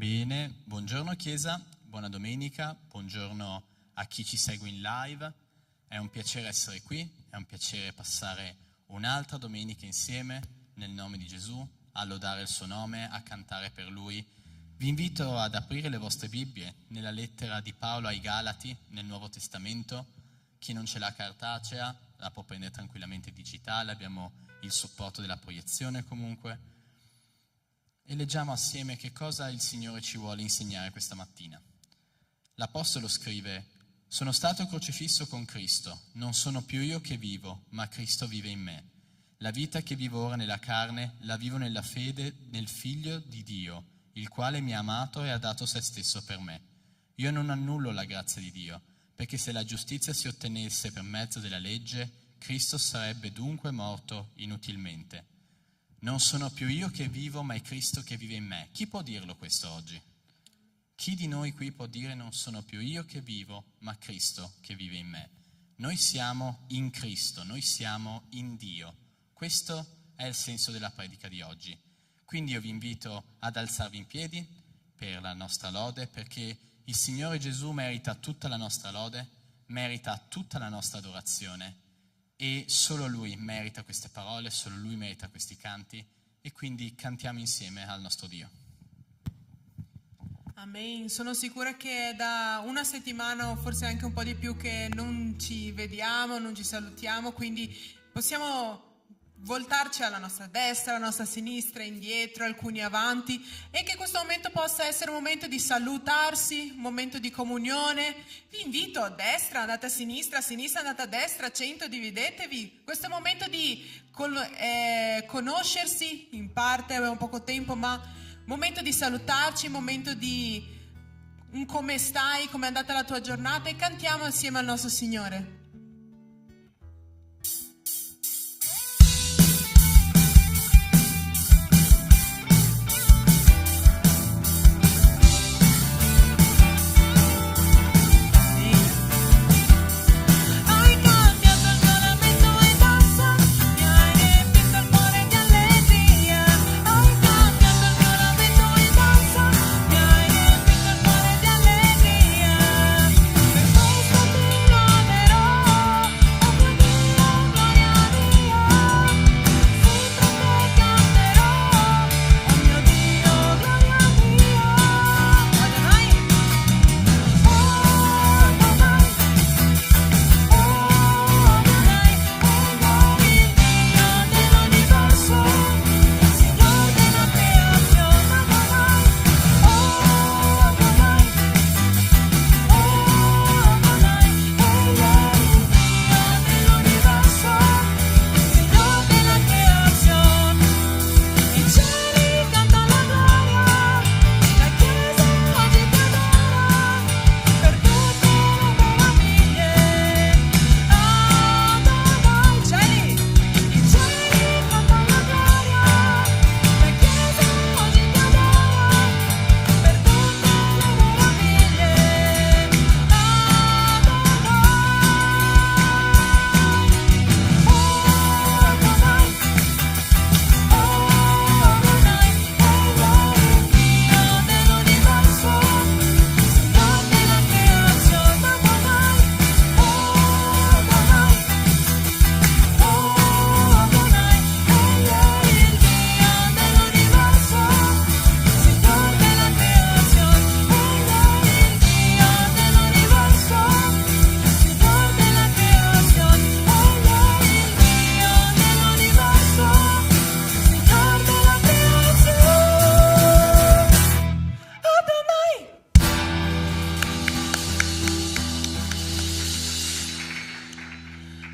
Bene, buongiorno Chiesa, buona domenica, buongiorno a chi ci segue in live. È un piacere essere qui, è un piacere passare un'altra domenica insieme nel nome di Gesù, a lodare il suo nome, a cantare per Lui. Vi invito ad aprire le vostre Bibbie nella lettera di Paolo ai Galati nel Nuovo Testamento. Chi non ce l'ha cartacea la può prendere tranquillamente digitale, abbiamo il supporto della proiezione comunque. E leggiamo assieme che cosa il Signore ci vuole insegnare questa mattina. L'Apostolo scrive: «Sono stato crocifisso con Cristo, non sono più io che vivo, ma Cristo vive in me. La vita che vivo ora nella carne, la vivo nella fede nel Figlio di Dio, il quale mi ha amato e ha dato se stesso per me. Io non annullo la grazia di Dio, perché se la giustizia si ottenesse per mezzo della legge, Cristo sarebbe dunque morto inutilmente. Non sono più io che vivo, ma è Cristo che vive in me». Chi può dirlo questo oggi? Chi di noi qui può dire non sono più io che vivo, ma Cristo che vive in me? Noi siamo in Cristo, noi siamo in Dio. Questo è il senso della predica di oggi. Quindi io vi invito ad alzarvi in piedi per la nostra lode, perché il Signore Gesù merita tutta la nostra lode, merita tutta la nostra adorazione. E solo Lui merita queste parole, solo Lui merita questi canti, e quindi cantiamo insieme al nostro Dio. Amen. Sono sicura che da una settimana o forse anche un po' di più che non ci vediamo, non ci salutiamo, quindi possiamo voltarci alla nostra destra, alla nostra sinistra, indietro, alcuni avanti, e che questo momento possa essere un momento di salutarsi, un momento di comunione. Vi invito a destra, andate a sinistra andate a destra, 100 dividetevi. Questo è un momento di conoscersi, in parte abbiamo poco tempo, ma momento di salutarci, momento di un come stai, come è andata la tua giornata, e cantiamo insieme al nostro Signore.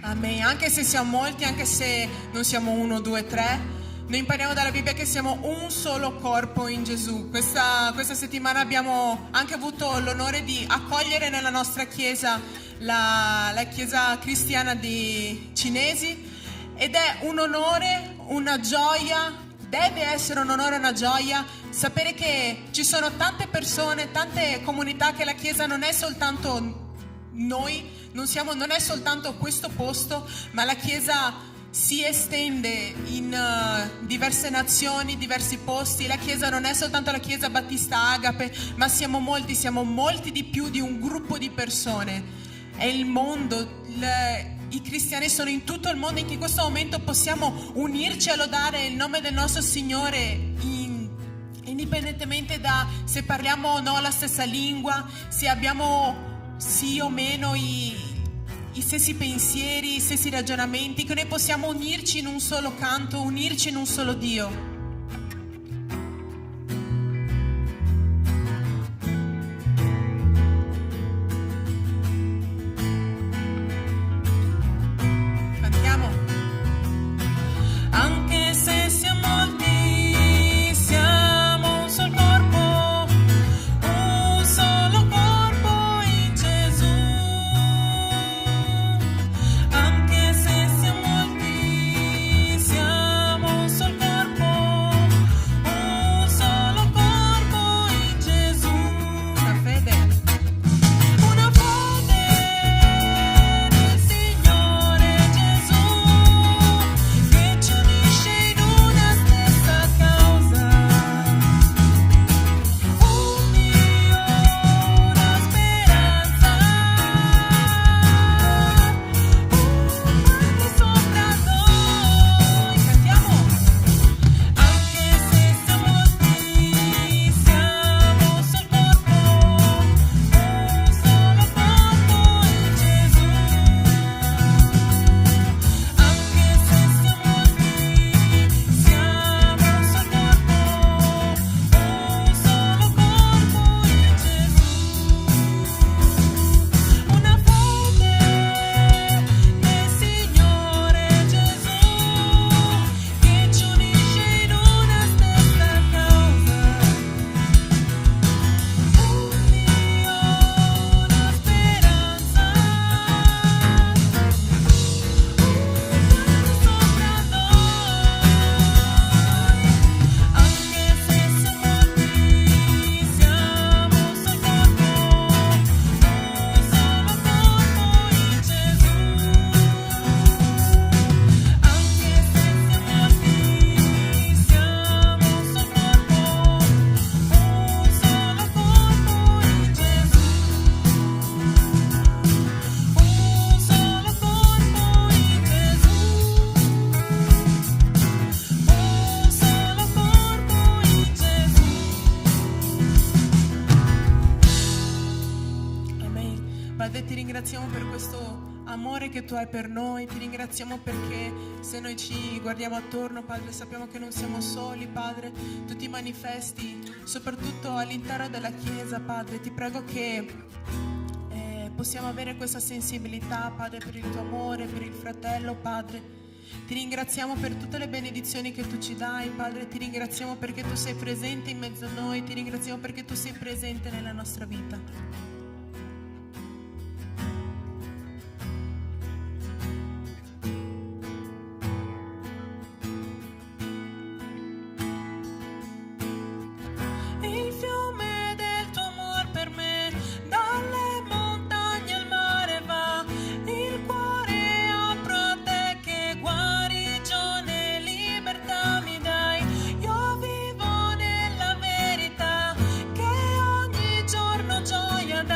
Amen. Anche se siamo molti, anche se non siamo 1, 2, 3, noi impariamo dalla Bibbia che siamo un solo corpo in Gesù. Questa settimana abbiamo anche avuto l'onore di accogliere nella nostra chiesa la chiesa cristiana di Cinesi, ed è un onore, una gioia, deve essere un onore e una gioia sapere che ci sono tante persone, tante comunità, che la chiesa non è soltanto noi, non è soltanto questo posto, ma la chiesa si estende in diverse nazioni, diversi posti. La Chiesa non è soltanto la Chiesa Battista Agape, ma siamo molti di più di un gruppo di persone. È il mondo, i cristiani sono in tutto il mondo, in questo momento possiamo unirci a lodare il nome del nostro Signore indipendentemente da se parliamo o no la stessa lingua, se abbiamo sì o meno i stessi pensieri, i stessi ragionamenti, che noi possiamo unirci in un solo canto, unirci in un solo Dio. Cantiamo. Anche se siamo molti, siamo un solo corpo in Gesù. Anche se siamo molti, siamo un solo corpo in Gesù. Una fede nel Signore Gesù, che ci unisce in una stessa causa. Un Dio, una speranza, un Padre sopra noi. Cantiamo. Anche se siamo molti, siamo un solo corpo in Gesù. Anche se siamo molti, siamo un solo corpo in Gesù. Una fede nel Signore Gesù, che ci unisce in una stessa causa. Un Dio, una speranza, un Padre sopra noi. Anche se siamo molti, siamo un solo corpo in Gesù. Anche se siamo molti, siamo un solo corpo in Gesù. Un solo corpo in Gesù. Un solo corpo in Gesù. Amen. Padre, ti ringraziamo per questo amore che tu hai per noi, ti ringraziamo perché se noi ci guardiamo attorno, Padre, sappiamo che non siamo soli, Padre, tu ti manifesti soprattutto all'interno della Chiesa, Padre. Ti prego che possiamo avere questa sensibilità, Padre, per il tuo amore, per il fratello, Padre. Ti ringraziamo per tutte le benedizioni che tu ci dai, Padre. Ti ringraziamo perché tu sei presente in mezzo a noi. Ti ringraziamo perché tu sei presente nella nostra vita. Il fiume del tuo amor per me, dalle montagne al mare va. Il cuore apro a te, che guarigione e libertà mi dai. Io vivo nella verità, che ogni giorno gioia dà.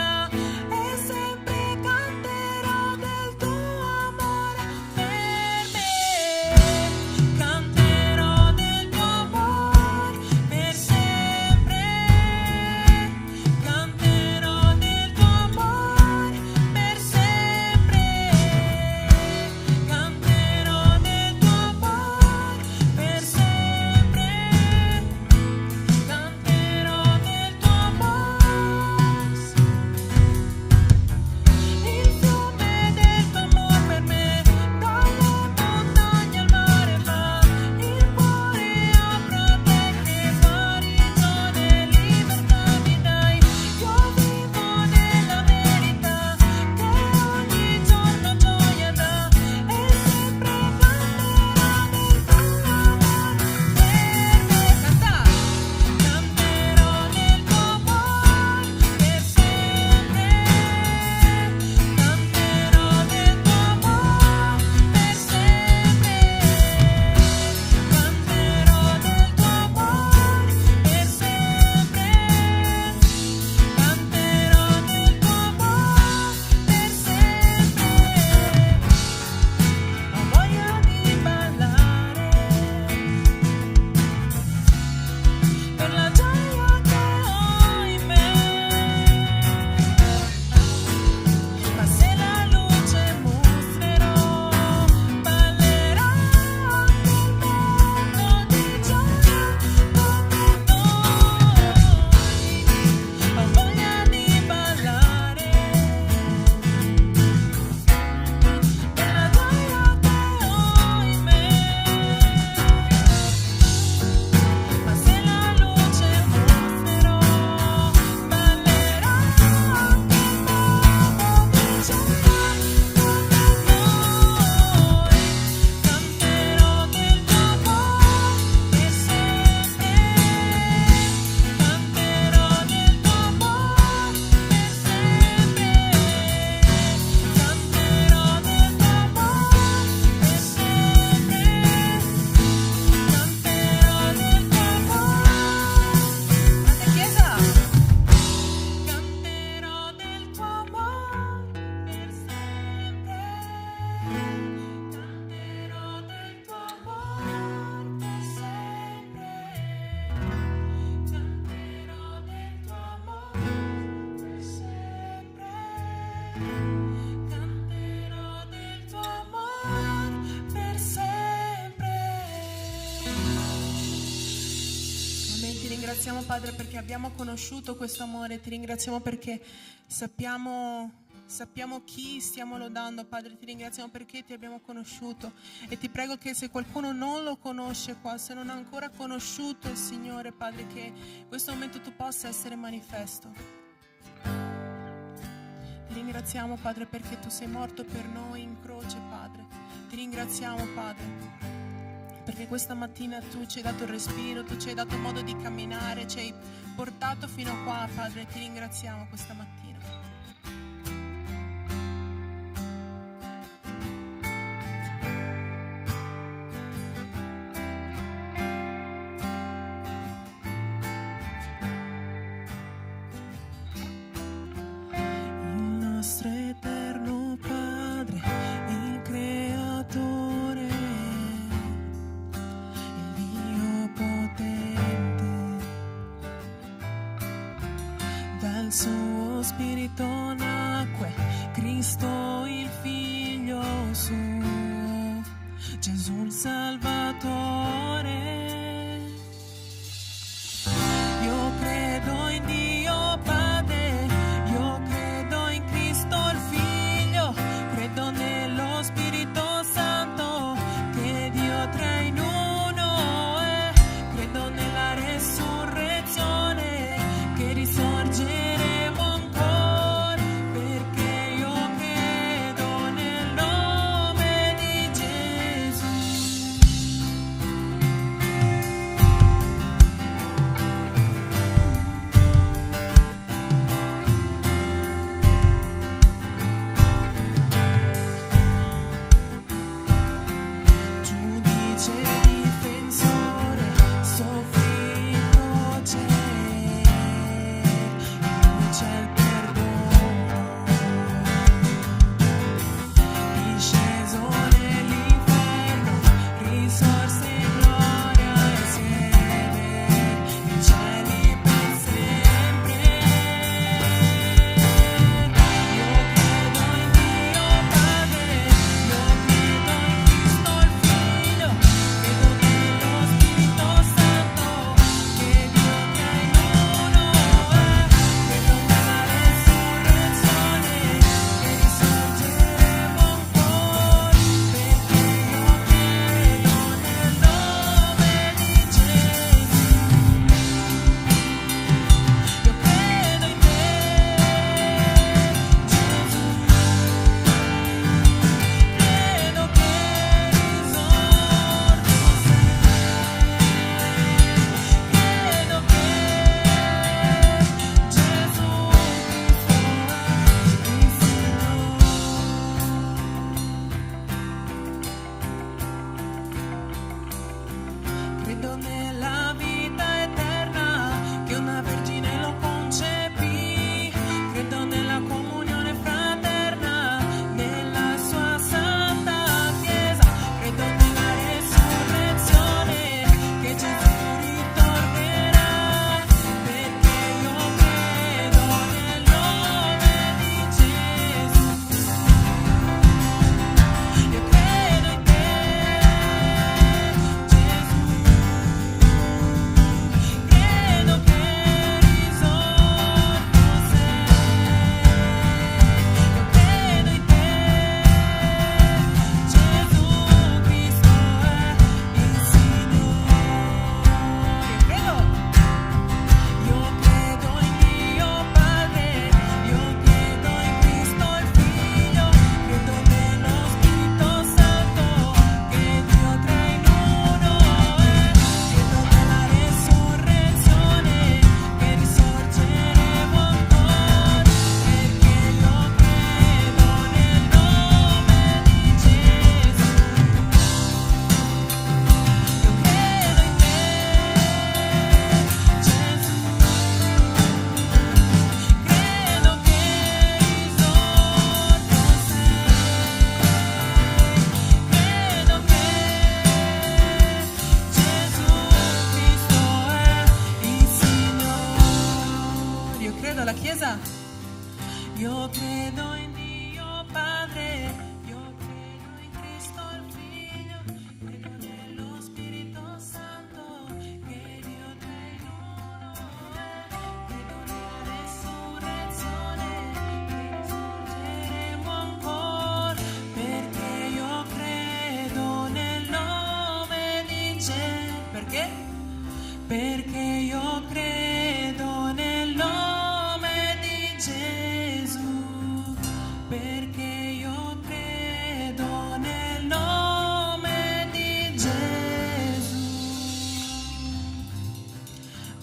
ringraziamo Padre perché abbiamo conosciuto questo amore, ti ringraziamo perché sappiamo chi stiamo lodando, Padre, ti ringraziamo perché ti abbiamo conosciuto e ti prego che se qualcuno non lo conosce qua, se non ha ancora conosciuto il Signore, Padre, che in questo momento tu possa essere manifesto. Ti ringraziamo, Padre, perché tu sei morto per noi in croce, Padre. Ti ringraziamo, Padre, perché questa mattina tu ci hai dato il respiro, tu ci hai dato modo di camminare, ci hai portato fino a qua, Padre. Ti ringraziamo questa mattina. Eterno Padre, il Creatore, il Dio potente, dal suo Spirito nacque Cristo il Figlio suo, Gesù il Salvatore. Io credo in Dio Padre, io credo in Cristo il Figlio, credo nello Spirito Santo, che Dio tre in uno è, credo nella resurrezione, che risorgeremo ancora, perché io credo nel nome di Gesù.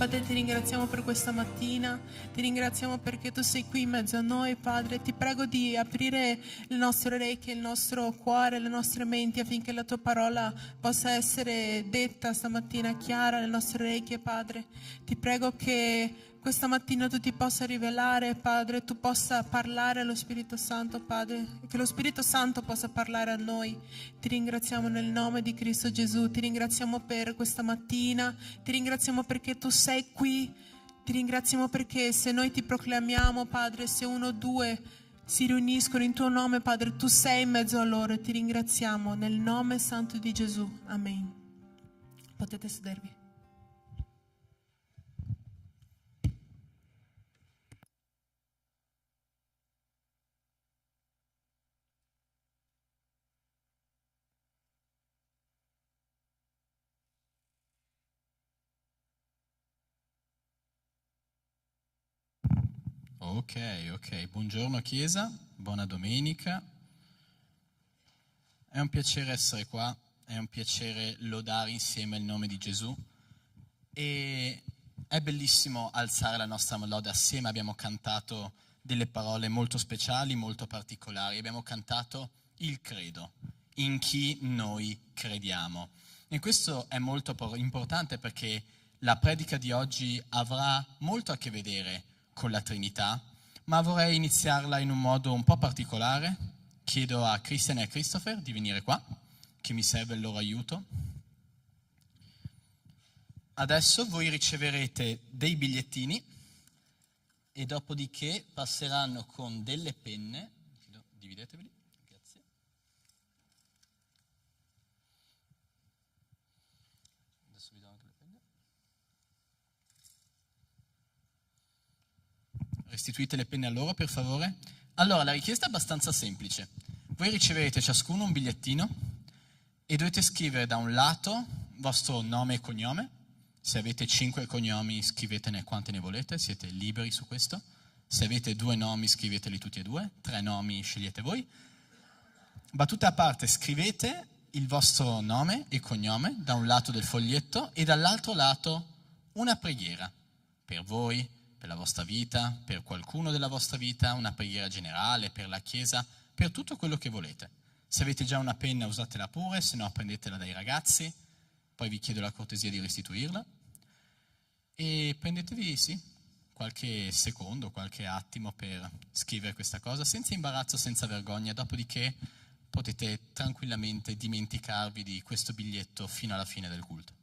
Padre, ti ringraziamo per questa mattina, ti ringraziamo perché tu sei qui in mezzo a noi, Padre. Ti prego di aprire le nostre orecchie, il nostro cuore, le nostre menti affinché la tua parola possa essere detta stamattina chiara alle nostre orecchie, Padre. Ti prego che questa mattina tu ti possa rivelare, Padre, tu possa parlare allo Spirito Santo, Padre, che lo Spirito Santo possa parlare a noi. Ti ringraziamo nel nome di Cristo Gesù, ti ringraziamo per questa mattina, ti ringraziamo perché tu sei qui, ti ringraziamo perché se noi ti proclamiamo, Padre, se uno o due si riuniscono in tuo nome, Padre, tu sei in mezzo a loro e ti ringraziamo nel nome santo di Gesù. Amen. Potete sedervi. Ok, buongiorno Chiesa, buona domenica. È un piacere essere qua, è un piacere lodare insieme il nome di Gesù e è bellissimo alzare la nostra lode assieme. Abbiamo cantato delle parole molto speciali, molto particolari, abbiamo cantato il credo, in chi noi crediamo. E questo è molto importante perché la predica di oggi avrà molto a che vedere con la Trinità, ma vorrei iniziarla in un modo un po' particolare. Chiedo a Christian e a Christopher di venire qua, che mi serve il loro aiuto. Adesso voi riceverete dei bigliettini e dopodiché passeranno con delle penne. Divideteveli, grazie. Adesso vi do anche le penne. Restituite le penne a loro, per favore. Allora, la richiesta è abbastanza semplice. Voi riceverete ciascuno un bigliettino e dovete scrivere da un lato il vostro nome e cognome. Se avete 5 cognomi, scrivetene quanti ne volete, siete liberi su questo. Se avete 2 nomi, scriveteli tutti e 2. 3 nomi, scegliete voi. Battuta a parte, scrivete il vostro nome e cognome da un lato del foglietto e dall'altro lato una preghiera per voi, per la vostra vita, per qualcuno della vostra vita, una preghiera generale, per la Chiesa, per tutto quello che volete. Se avete già una penna usatela pure, se no prendetela dai ragazzi, poi vi chiedo la cortesia di restituirla e prendetevi, qualche secondo, qualche attimo per scrivere questa cosa, senza imbarazzo, senza vergogna, dopodiché potete tranquillamente dimenticarvi di questo biglietto fino alla fine del culto.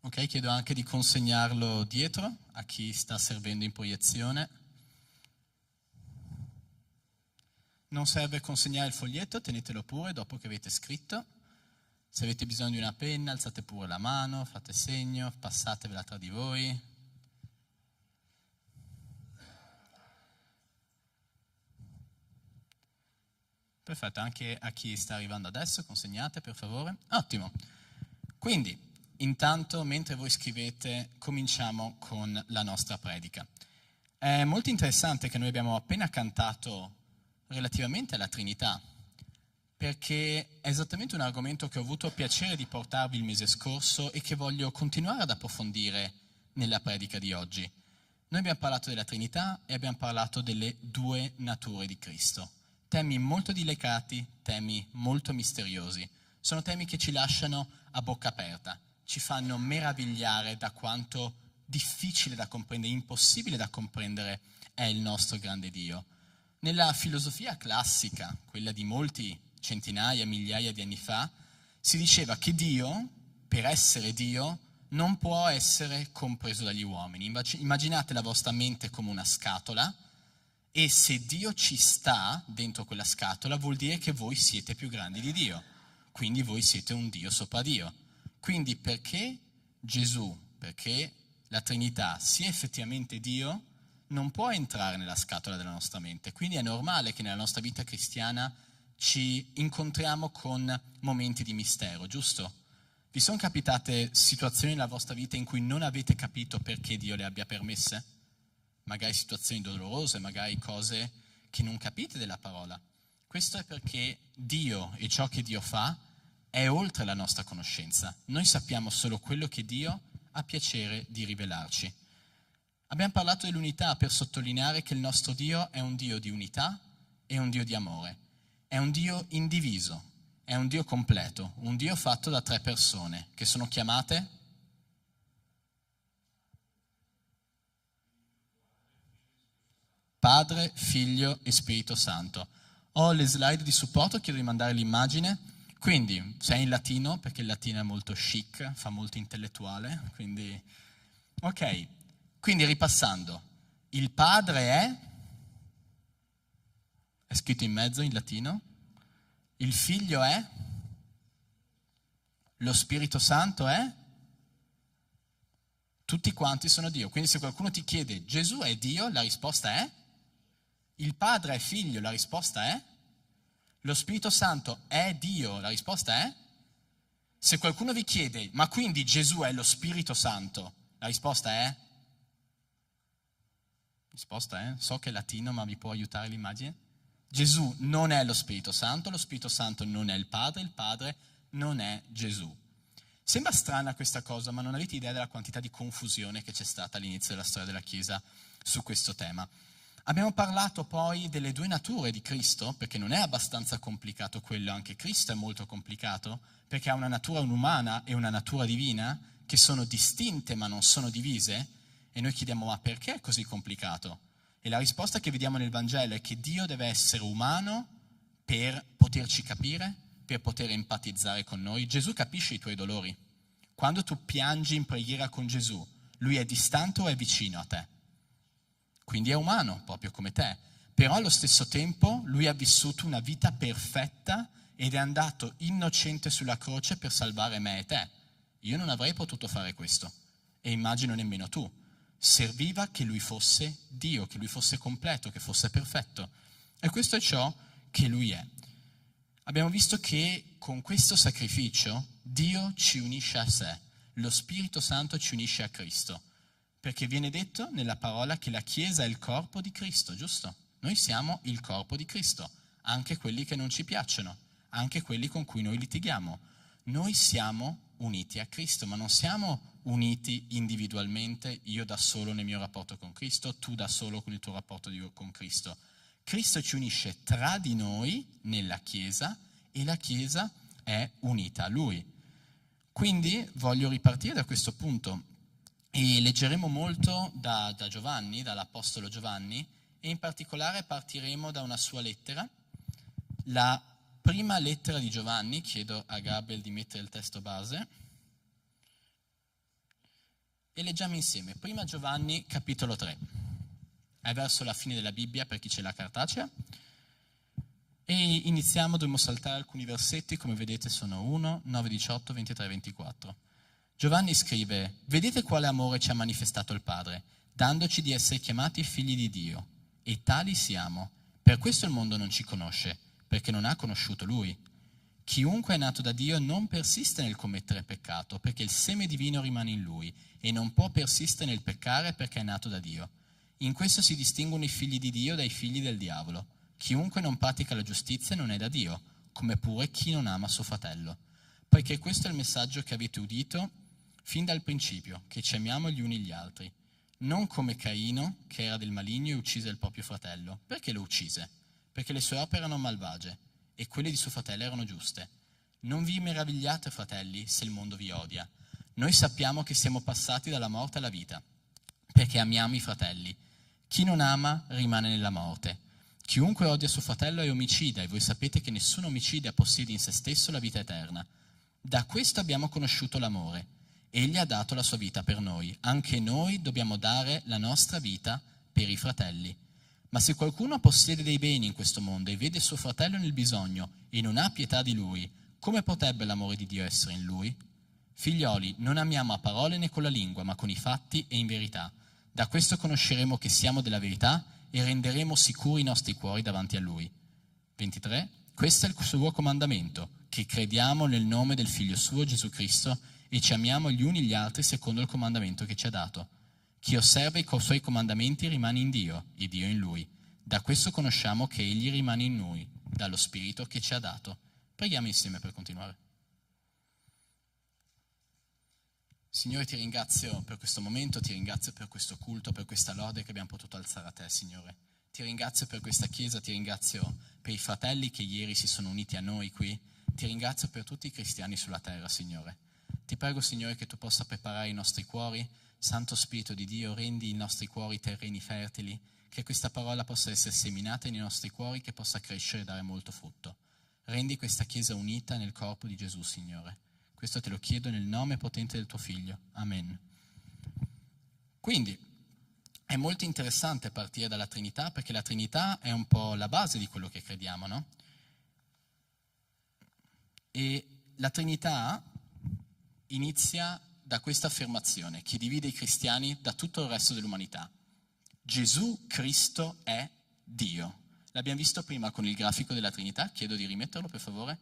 Ok, chiedo anche di consegnarlo dietro a chi sta servendo in proiezione. Non serve consegnare il foglietto, tenetelo pure dopo che avete scritto. Se avete bisogno di una penna, alzate pure la mano, fate segno, passatevela tra di voi. Perfetto, anche a chi sta arrivando adesso, consegnate per favore. Ottimo. Quindi, intanto, mentre voi scrivete, cominciamo con la nostra predica. È molto interessante che noi abbiamo appena cantato relativamente alla Trinità, perché è esattamente un argomento che ho avuto piacere di portarvi il mese scorso e che voglio continuare ad approfondire nella predica di oggi. Noi abbiamo parlato della Trinità e abbiamo parlato delle 2 nature di Cristo. Temi molto delicati, temi molto misteriosi. Sono temi che ci lasciano a bocca aperta, ci fanno meravigliare da quanto difficile da comprendere, impossibile da comprendere è il nostro grande Dio. Nella filosofia classica, quella di molti centinaia, migliaia di anni fa, si diceva che Dio, per essere Dio, non può essere compreso dagli uomini. Immaginate la vostra mente come una scatola e se Dio ci sta dentro quella scatola vuol dire che voi siete più grandi di Dio, quindi voi siete un Dio sopra Dio. Quindi perché Gesù, perché la Trinità sia effettivamente Dio, non può entrare nella scatola della nostra mente. Quindi è normale che nella nostra vita cristiana ci incontriamo con momenti di mistero, giusto? Vi sono capitate situazioni nella vostra vita in cui non avete capito perché Dio le abbia permesse? magari situazioni dolorose, magari cose che non capite della parola. Questo è perché Dio e ciò che Dio fa è oltre la nostra conoscenza. Noi sappiamo solo quello che Dio ha piacere di rivelarci. Abbiamo parlato dell'unità per sottolineare che il nostro Dio è un Dio di unità e un Dio di amore. È un Dio indiviso, è un Dio completo, un Dio fatto da 3 persone che sono chiamate Padre, Figlio e Spirito Santo. Ho le slide di supporto, chiedo di mandare l'immagine. Quindi, se è in latino, perché il latino è molto chic, fa molto intellettuale, quindi... Ok, quindi ripassando, il Padre è scritto in mezzo in latino, il Figlio è, lo Spirito Santo è, tutti quanti sono Dio. Quindi se qualcuno ti chiede Gesù è Dio, la risposta è, il Padre è Figlio, la risposta è, lo Spirito Santo è Dio, la risposta è, se qualcuno vi chiede ma quindi Gesù è lo Spirito Santo, la risposta è, so che è latino ma mi può aiutare l'immagine? Gesù non è lo Spirito Santo non è il Padre non è Gesù. Sembra strana questa cosa, ma non avete idea della quantità di confusione che c'è stata all'inizio della storia della Chiesa su questo tema. Abbiamo parlato poi delle 2 nature di Cristo, perché non è abbastanza complicato quello, anche Cristo è molto complicato, perché ha una natura umana e una natura divina che sono distinte ma non sono divise, e noi chiediamo ma perché è così complicato? E la risposta che vediamo nel Vangelo è che Dio deve essere umano per poterci capire, per poter empatizzare con noi. Gesù capisce i tuoi dolori. Quando tu piangi in preghiera con Gesù, lui è distante o è vicino a te? Quindi è umano, proprio come te. Però allo stesso tempo lui ha vissuto una vita perfetta ed è andato innocente sulla croce per salvare me e te. Io non avrei potuto fare questo e immagino nemmeno tu. Serviva che lui fosse Dio, che lui fosse completo, che fosse perfetto. E questo è ciò che lui è. Abbiamo visto che con questo sacrificio Dio ci unisce a sé, lo Spirito Santo ci unisce a Cristo, perché viene detto nella parola che la Chiesa è il corpo di Cristo, giusto? Noi siamo il corpo di Cristo, anche quelli che non ci piacciono, anche quelli con cui noi litighiamo. Noi siamo uniti a Cristo, ma non siamo uniti individualmente, io da solo nel mio rapporto con Cristo, tu da solo con il tuo rapporto con Cristo. Cristo ci unisce tra di noi nella Chiesa e la Chiesa è unita a Lui. Quindi voglio ripartire da questo punto e leggeremo molto da Giovanni, dall'Apostolo Giovanni, e in particolare partiremo da una sua lettera, la prima lettera di Giovanni. Chiedo a Gabriel di mettere il testo base e leggiamo insieme. Prima Giovanni, capitolo 3. È verso la fine della Bibbia per chi c'è la cartacea. E iniziamo, dovremo saltare alcuni versetti, come vedete sono 1, 9, 18, 23, 24. Giovanni scrive: vedete quale amore ci ha manifestato il Padre, dandoci di essere chiamati figli di Dio, e tali siamo. Per questo il mondo non ci conosce, perché non ha conosciuto Lui. Chiunque è nato da Dio non persiste nel commettere peccato, perché il seme divino rimane in lui, e non può persistere nel peccare perché è nato da Dio. In questo si distinguono i figli di Dio dai figli del diavolo. Chiunque non pratica la giustizia non è da Dio, come pure chi non ama suo fratello. Poiché questo è il messaggio che avete udito fin dal principio, che ci amiamo gli uni gli altri. Non come Caino, che era del maligno e uccise il proprio fratello. Perché lo uccise? Perché le sue opere erano malvagie e quelle di suo fratello erano giuste. Non vi meravigliate, fratelli, se il mondo vi odia. Noi sappiamo che siamo passati dalla morte alla vita, perché amiamo i fratelli. Chi non ama rimane nella morte. Chiunque odia suo fratello è omicida, e voi sapete che nessun omicida possiede in se stesso la vita eterna. Da questo abbiamo conosciuto l'amore. Egli ha dato la sua vita per noi. Anche noi dobbiamo dare la nostra vita per i fratelli. Ma se qualcuno possiede dei beni in questo mondo e vede suo fratello nel bisogno e non ha pietà di lui, come potrebbe l'amore di Dio essere in lui? Figlioli, non amiamo a parole né con la lingua, ma con i fatti e in verità. Da questo conosceremo che siamo della verità e renderemo sicuri i nostri cuori davanti a Lui. 23. Questo è il suo comandamento, che crediamo nel nome del Figlio suo, Gesù Cristo, e ci amiamo gli uni gli altri secondo il comandamento che ci ha dato. Chi osserva i suoi comandamenti rimane in Dio, e Dio in lui. Da questo conosciamo che Egli rimane in noi, dallo Spirito che ci ha dato. Preghiamo insieme per continuare. Signore, ti ringrazio per questo momento, ti ringrazio per questo culto, per questa lode che abbiamo potuto alzare a te, Signore. Ti ringrazio per questa chiesa, ti ringrazio per i fratelli che ieri si sono uniti a noi qui. Ti ringrazio per tutti i cristiani sulla terra, Signore. Ti prego, Signore, che tu possa preparare i nostri cuori. Santo Spirito di Dio, rendi i nostri cuori terreni fertili, che questa parola possa essere seminata nei nostri cuori, che possa crescere e dare molto frutto. Rendi questa Chiesa unita nel corpo di Gesù, Signore. Questo te lo chiedo nel nome potente del tuo Figlio. Amen. Quindi, è molto interessante partire dalla Trinità, perché la Trinità è un po' la base di quello che crediamo, no? E la Trinità inizia da questa affermazione che divide i cristiani da tutto il resto dell'umanità. Gesù Cristo è Dio. L'abbiamo visto prima con il grafico della Trinità, chiedo di rimetterlo per favore.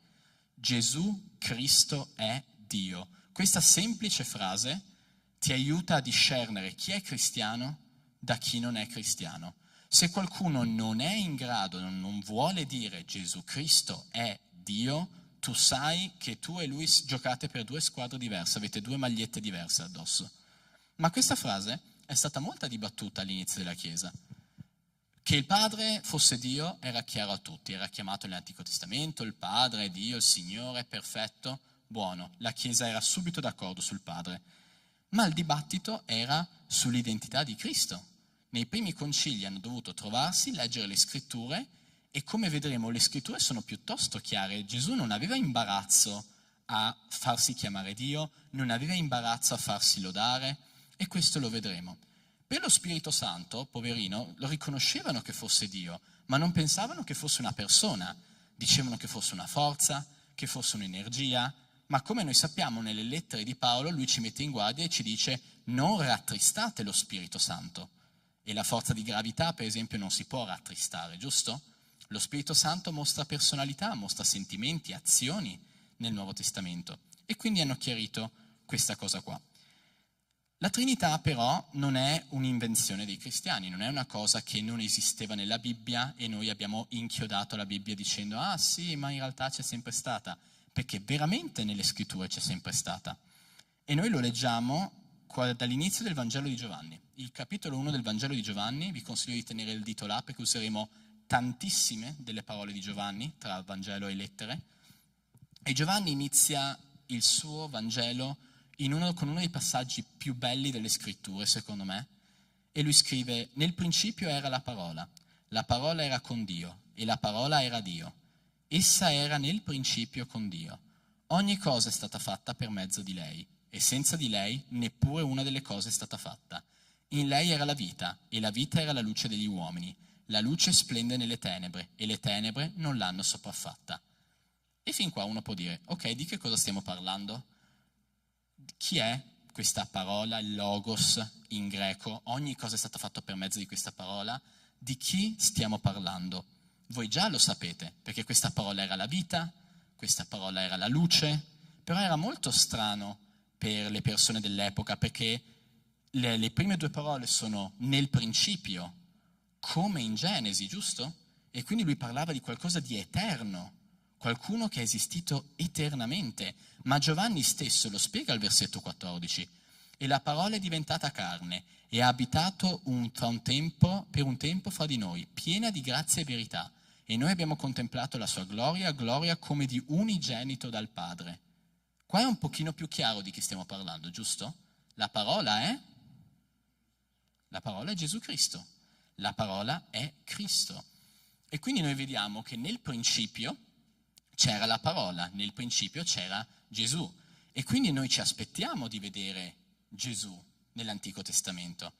Gesù Cristo è Dio. Questa semplice frase ti aiuta a discernere chi è cristiano da chi non è cristiano. Se qualcuno non è in grado, non vuole dire Gesù Cristo è Dio, tu sai che tu e lui giocate per due squadre diverse, avete due magliette diverse addosso. Ma questa frase è stata molto dibattuta all'inizio della Chiesa. Che il Padre fosse Dio era chiaro a tutti, era chiamato nell'Antico Testamento, il Padre è Dio, il Signore, perfetto, buono. La Chiesa era subito d'accordo sul Padre. Ma il dibattito era sull'identità di Cristo. Nei primi concili hanno dovuto trovarsi, leggere le scritture, e come vedremo le scritture sono piuttosto chiare. Gesù non aveva imbarazzo a farsi chiamare Dio, non aveva imbarazzo a farsi lodare, e questo lo vedremo. Per lo Spirito Santo, poverino, lo riconoscevano che fosse Dio, ma non pensavano che fosse una persona. Dicevano che fosse una forza, che fosse un'energia, ma come noi sappiamo nelle lettere di Paolo, lui ci mette in guardia e ci dice non rattristate lo Spirito Santo. E la forza di gravità, per esempio, non si può rattristare, giusto? Lo Spirito Santo mostra personalità, mostra sentimenti, azioni nel Nuovo Testamento. E quindi hanno chiarito questa cosa qua. La Trinità però non è un'invenzione dei cristiani, non è una cosa che non esisteva nella Bibbia e noi abbiamo inchiodato la Bibbia dicendo ah sì, ma in realtà c'è sempre stata, perché veramente nelle scritture c'è sempre stata. E noi lo leggiamo dall'inizio del Vangelo di Giovanni. Il capitolo 1 del Vangelo di Giovanni, vi consiglio di tenere il dito là perché useremo tantissime delle parole di Giovanni tra Vangelo e lettere. E Giovanni inizia il suo Vangelo con uno dei passaggi più belli delle scritture, secondo me, e lui scrive: nel principio era la parola era con Dio, e la parola era Dio. Essa era nel principio con Dio. Ogni cosa è stata fatta per mezzo di lei, e senza di lei neppure una delle cose è stata fatta. In lei era la vita, e la vita era la luce degli uomini. La luce splende nelle tenebre, e le tenebre non l'hanno sopraffatta. E fin qua uno può dire, ok, di che cosa stiamo parlando? Chi è questa parola, il logos in greco? Ogni cosa è stata fatta per mezzo di questa parola. Di chi stiamo parlando? Voi già lo sapete, perché questa parola era la vita, questa parola era la luce, però era molto strano per le persone dell'epoca, perché le prime due parole sono nel principio, come in Genesi, giusto? E quindi lui parlava di qualcosa di eterno, qualcuno che è esistito eternamente. Ma Giovanni stesso lo spiega al versetto 14. E la parola è diventata carne e ha abitato per un tempo fra di noi, piena di grazia e verità. E noi abbiamo contemplato la sua gloria come di unigenito dal Padre. Qua è un pochino più chiaro di chi stiamo parlando, giusto? La parola è Gesù Cristo. La parola è Cristo. E quindi noi vediamo che nel principio c'era la parola, nel principio c'era Gesù. E quindi noi ci aspettiamo di vedere Gesù nell'Antico Testamento.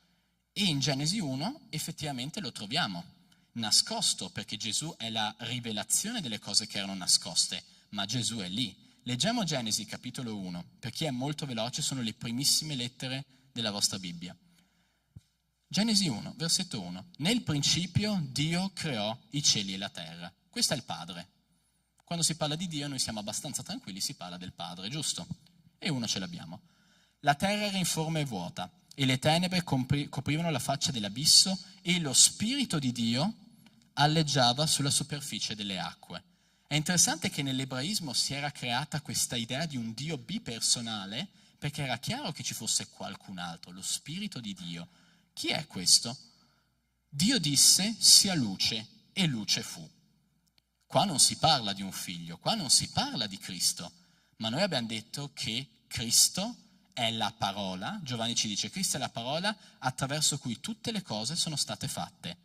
E in Genesi 1 effettivamente lo troviamo, nascosto, perché Gesù è la rivelazione delle cose che erano nascoste, ma Gesù è lì. Leggiamo Genesi capitolo 1, per chi è molto veloce sono le primissime lettere della vostra Bibbia. Genesi 1, versetto 1. Nel principio Dio creò i cieli e la terra. Questo è il Padre. Quando si parla di Dio noi siamo abbastanza tranquilli, si parla del Padre, giusto? E uno ce l'abbiamo. La terra era informe e vuota, e le tenebre coprivano la faccia dell'abisso e lo Spirito di Dio alleggiava sulla superficie delle acque. È interessante che nell'ebraismo si era creata questa idea di un Dio bipersonale, perché era chiaro che ci fosse qualcun altro, lo Spirito di Dio. Chi è questo? Dio disse sia luce e luce fu. Qua non si parla di un figlio, qua non si parla di Cristo, ma noi abbiamo detto che Cristo è la parola, Giovanni ci dice Cristo è la parola attraverso cui tutte le cose sono state fatte.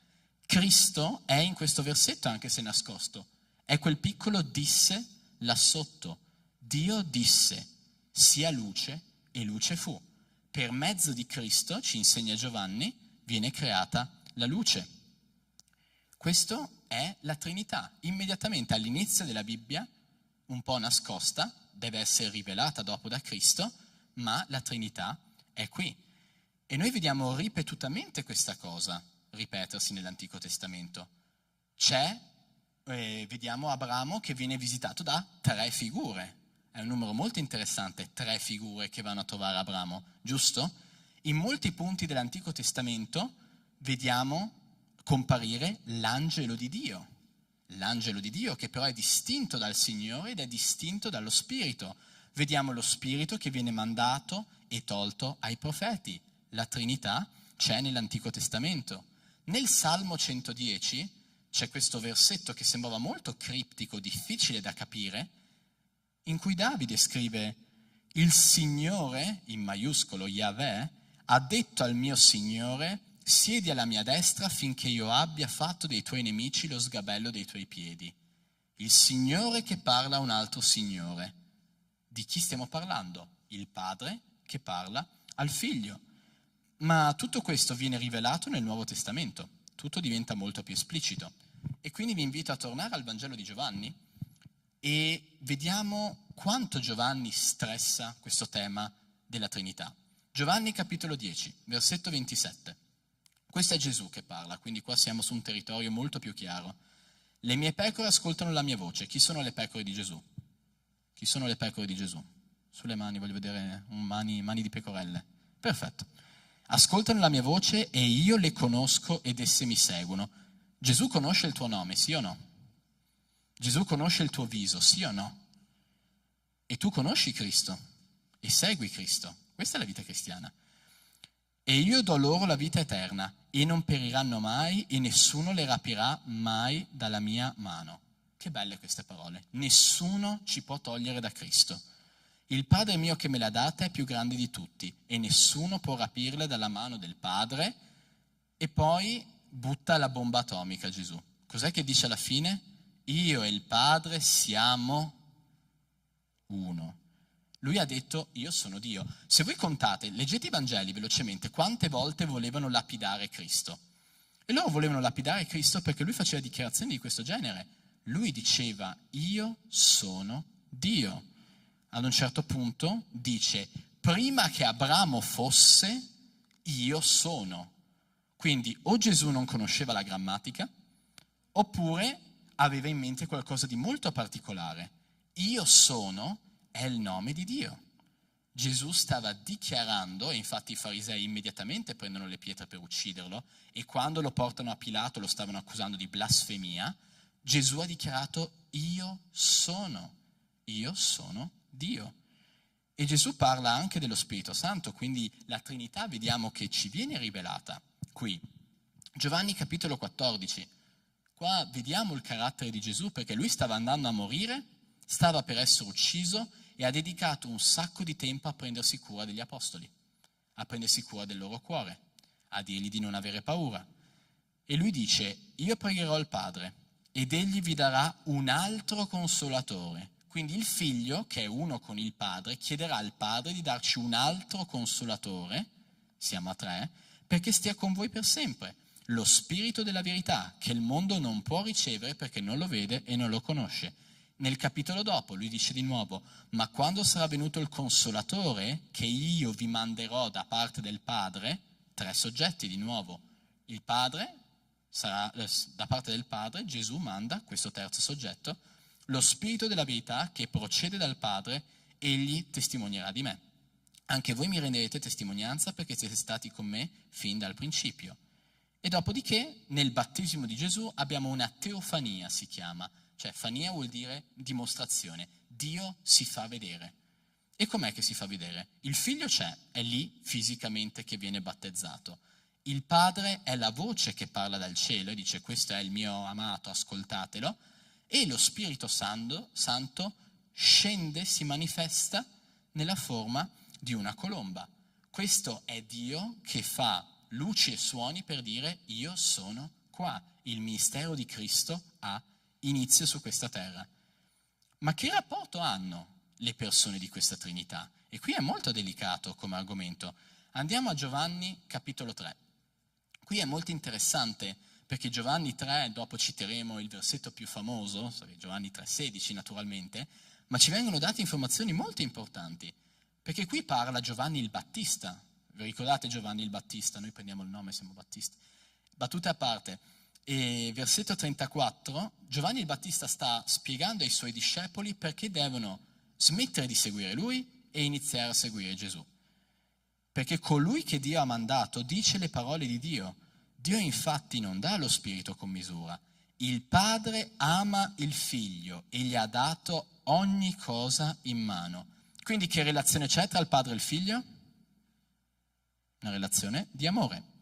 Cristo è in questo versetto, anche se nascosto, è quel piccolo disse là sotto. Dio disse sia luce e luce fu. Per mezzo di Cristo, ci insegna Giovanni, viene creata la luce. Questo è la Trinità. Immediatamente all'inizio della Bibbia, un po' nascosta, deve essere rivelata dopo da Cristo, ma la Trinità è qui. E noi vediamo ripetutamente questa cosa ripetersi nell'Antico Testamento. Vediamo Abramo che viene visitato da 3 figure. È un numero molto interessante, 3 figure che vanno a trovare Abramo, giusto? In molti punti dell'Antico Testamento vediamo comparire l'angelo di Dio che però è distinto dal Signore ed è distinto dallo Spirito. Vediamo lo Spirito che viene mandato e tolto ai profeti. La Trinità c'è nell'Antico Testamento. Nel Salmo 110 c'è questo versetto che sembrava molto criptico, difficile da capire, in cui Davide scrive: il Signore, in maiuscolo Yahweh, ha detto al mio Signore: siedi alla mia destra finché io abbia fatto dei tuoi nemici lo sgabello dei tuoi piedi. Il Signore che parla a un altro Signore. Di chi stiamo parlando? Il Padre che parla al Figlio. Ma tutto questo viene rivelato nel Nuovo Testamento, tutto diventa molto più esplicito. E quindi vi invito a tornare al Vangelo di Giovanni e vediamo quanto Giovanni stressa questo tema della Trinità. Giovanni capitolo 10, versetto 27. Questo è Gesù che parla, quindi qua siamo su un territorio molto più chiaro. Le mie pecore ascoltano la mia voce. Chi sono le pecore di Gesù? Chi sono le pecore di Gesù? Sulle mani, voglio vedere mani di pecorelle. Perfetto. Ascoltano la mia voce e io le conosco ed esse mi seguono. Gesù conosce il tuo nome, sì o no? Gesù conosce il tuo viso, sì o no? E tu conosci Cristo e segui Cristo. Questa è la vita cristiana. E io do loro la vita eterna e non periranno mai e nessuno le rapirà mai dalla mia mano. Che belle queste parole. Nessuno ci può togliere da Cristo. Il Padre mio che me l'ha data è più grande di tutti e nessuno può rapirle dalla mano del Padre. E poi butta la bomba atomica Gesù. Cos'è che dice alla fine? Io e il Padre siamo uno. Lui ha detto io sono Dio. Se voi contate, leggete i Vangeli velocemente, quante volte volevano lapidare Cristo. E loro volevano lapidare Cristo perché lui faceva dichiarazioni di questo genere. Lui diceva io sono Dio. Ad un certo punto dice prima che Abramo fosse io sono. Quindi o Gesù non conosceva la grammatica oppure aveva in mente qualcosa di molto particolare. Io sono è il nome di Dio. Gesù stava dichiarando, e infatti i farisei immediatamente prendono le pietre per ucciderlo, e quando lo portano a Pilato lo stavano accusando di blasfemia. Gesù ha dichiarato io sono Dio. E Gesù parla anche dello Spirito Santo, quindi la Trinità vediamo che ci viene rivelata qui. Giovanni capitolo 14, qua vediamo il carattere di Gesù perché lui stava andando a morire, stava per essere ucciso e ha dedicato un sacco di tempo a prendersi cura degli apostoli, a prendersi cura del loro cuore, a dirgli di non avere paura. E lui dice, io pregherò il Padre ed egli vi darà un altro consolatore. Quindi il figlio, che è uno con il Padre, chiederà al Padre di darci un altro consolatore, siamo a 3, perché stia con voi per sempre. Lo Spirito della verità, che il mondo non può ricevere perché non lo vede e non lo conosce. Nel capitolo dopo lui dice di nuovo, ma quando sarà venuto il Consolatore, che io vi manderò da parte del Padre, 3 soggetti di nuovo, il Padre, sarà da parte del Padre, Gesù manda questo terzo soggetto, lo Spirito della verità che procede dal Padre, egli testimonierà di me. Anche voi mi renderete testimonianza perché siete stati con me fin dal principio. E dopodiché nel battesimo di Gesù abbiamo una teofania, si chiama, cioè fania vuol dire dimostrazione, Dio si fa vedere. E com'è che si fa vedere? Il figlio c'è, è lì fisicamente che viene battezzato. Il padre è la voce che parla dal cielo e dice questo è il mio amato, ascoltatelo, e lo Spirito Santo scende, si manifesta nella forma di una colomba. Questo è Dio che fa luci e suoni per dire io sono qua. Il ministero di Cristo ha inizio su questa terra. Ma che rapporto hanno le persone di questa Trinità? E qui è molto delicato come argomento. Andiamo a Giovanni capitolo 3. Qui è molto interessante perché Giovanni 3, dopo citeremo il versetto più famoso, Giovanni 3,16 naturalmente, ma ci vengono date informazioni molto importanti, perché qui parla Giovanni il Battista. Vi ricordate Giovanni il Battista? Noi prendiamo il nome, siamo battisti. Battute a parte. E versetto 34, Giovanni il Battista sta spiegando ai suoi discepoli perché devono smettere di seguire lui e iniziare a seguire Gesù. Perché colui che Dio ha mandato dice le parole di Dio. Dio infatti non dà lo Spirito con misura. Il Padre ama il Figlio e gli ha dato ogni cosa in mano. Quindi che relazione c'è tra il Padre e il Figlio? Una relazione di amore.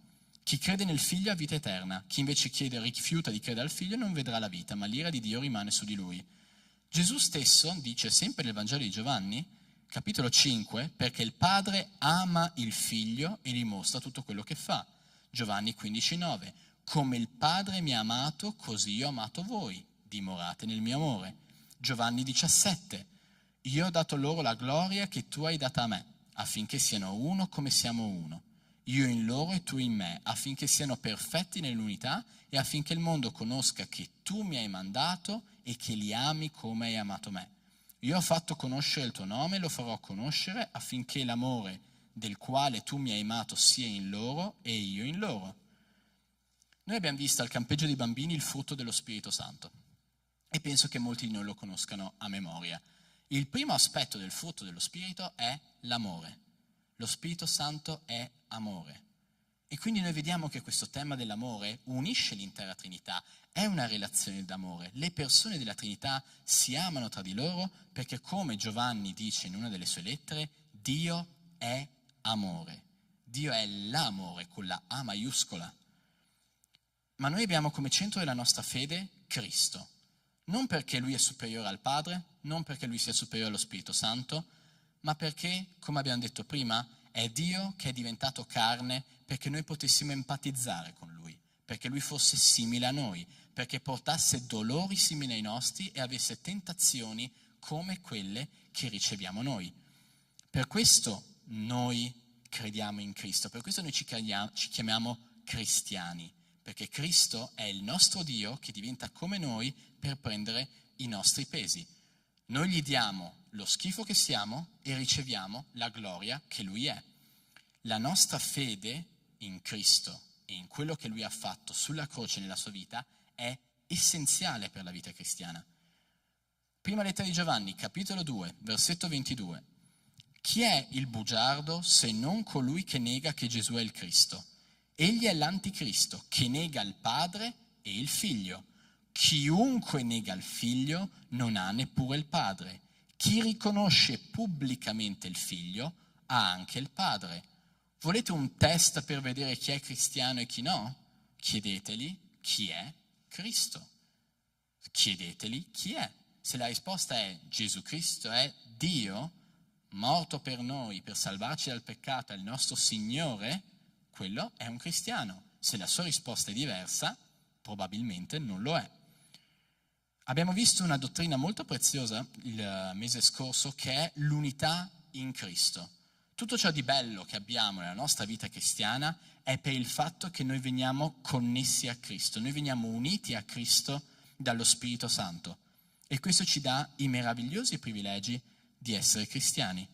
Chi crede nel Figlio ha vita eterna. Chi invece rifiuta di credere al Figlio non vedrà la vita, ma l'ira di Dio rimane su di lui. Gesù stesso dice sempre nel Vangelo di Giovanni, capitolo 5, perché il Padre ama il Figlio e gli mostra tutto quello che fa. Giovanni 15,9. Come il Padre mi ha amato, così io ho amato voi. Dimorate nel mio amore. Giovanni 17. Io ho dato loro la gloria che tu hai data a me, affinché siano uno come siamo uno. Io in loro e tu in me, affinché siano perfetti nell'unità e affinché il mondo conosca che tu mi hai mandato e che li ami come hai amato me. Io ho fatto conoscere il tuo nome e lo farò conoscere affinché l'amore del quale tu mi hai amato sia in loro e io in loro. Noi abbiamo visto al campeggio dei bambini il frutto dello Spirito Santo e penso che molti di noi lo conoscano a memoria. Il primo aspetto del frutto dello Spirito è l'amore. Lo Spirito Santo è amore. E quindi noi vediamo che questo tema dell'amore unisce l'intera Trinità, è una relazione d'amore. Le persone della Trinità si amano tra di loro perché, come Giovanni dice in una delle sue lettere, Dio è amore. Dio è l'amore con la A maiuscola. Ma noi abbiamo come centro della nostra fede Cristo. Non perché Lui è superiore al Padre, non perché Lui sia superiore allo Spirito Santo, ma perché, come abbiamo detto prima, è Dio che è diventato carne perché noi potessimo empatizzare con Lui, perché Lui fosse simile a noi, perché portasse dolori simili ai nostri e avesse tentazioni come quelle che riceviamo noi. Per questo noi crediamo in Cristo, per questo noi ci chiamiamo cristiani, perché Cristo è il nostro Dio che diventa come noi per prendere i nostri pesi. Noi gli diamo lo schifo che siamo e riceviamo la gloria che Lui è. La nostra fede in Cristo e in quello che Lui ha fatto sulla croce nella sua vita è essenziale per la vita cristiana. Prima lettera di Giovanni, capitolo 2, versetto 22. Chi è il bugiardo se non colui che nega che Gesù è il Cristo? Egli è l'anticristo che nega il Padre e il Figlio. Chiunque nega il Figlio non ha neppure il Padre. Chi riconosce pubblicamente il Figlio ha anche il Padre. Volete un test per vedere chi è cristiano e chi no? Chiedeteli chi è Cristo. Chiedeteli chi è. Se la risposta è Gesù Cristo è Dio, morto per noi, per salvarci dal peccato, è il nostro Signore, quello è un cristiano. Se la sua risposta è diversa, probabilmente non lo è. Abbiamo visto una dottrina molto preziosa il mese scorso che è l'unità in Cristo. Tutto ciò di bello che abbiamo nella nostra vita cristiana è per il fatto che noi veniamo connessi a Cristo, noi veniamo uniti a Cristo dallo Spirito Santo e questo ci dà i meravigliosi privilegi di essere cristiani.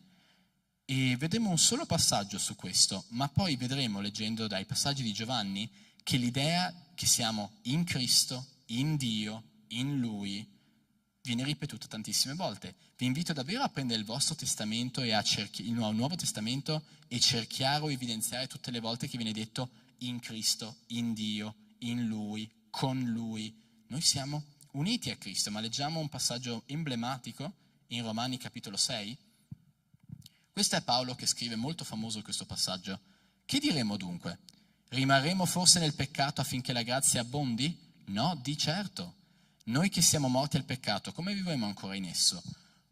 E vedremo un solo passaggio su questo, ma poi vedremo, leggendo dai passaggi di Giovanni, che l'idea che siamo in Cristo, in Dio, in Lui, viene ripetuta tantissime volte. Vi invito davvero a prendere il vostro testamento e il Nuovo Testamento e cerchiare o evidenziare tutte le volte che viene detto in Cristo, in Dio, in Lui, con Lui. Noi siamo uniti a Cristo, ma leggiamo un passaggio emblematico in Romani capitolo 6. Questo è Paolo che scrive, molto famoso questo passaggio. Che diremo dunque? Rimarremo forse nel peccato affinché la grazia abbondi? No, di certo. Noi che siamo morti al peccato, come vivremo ancora in esso?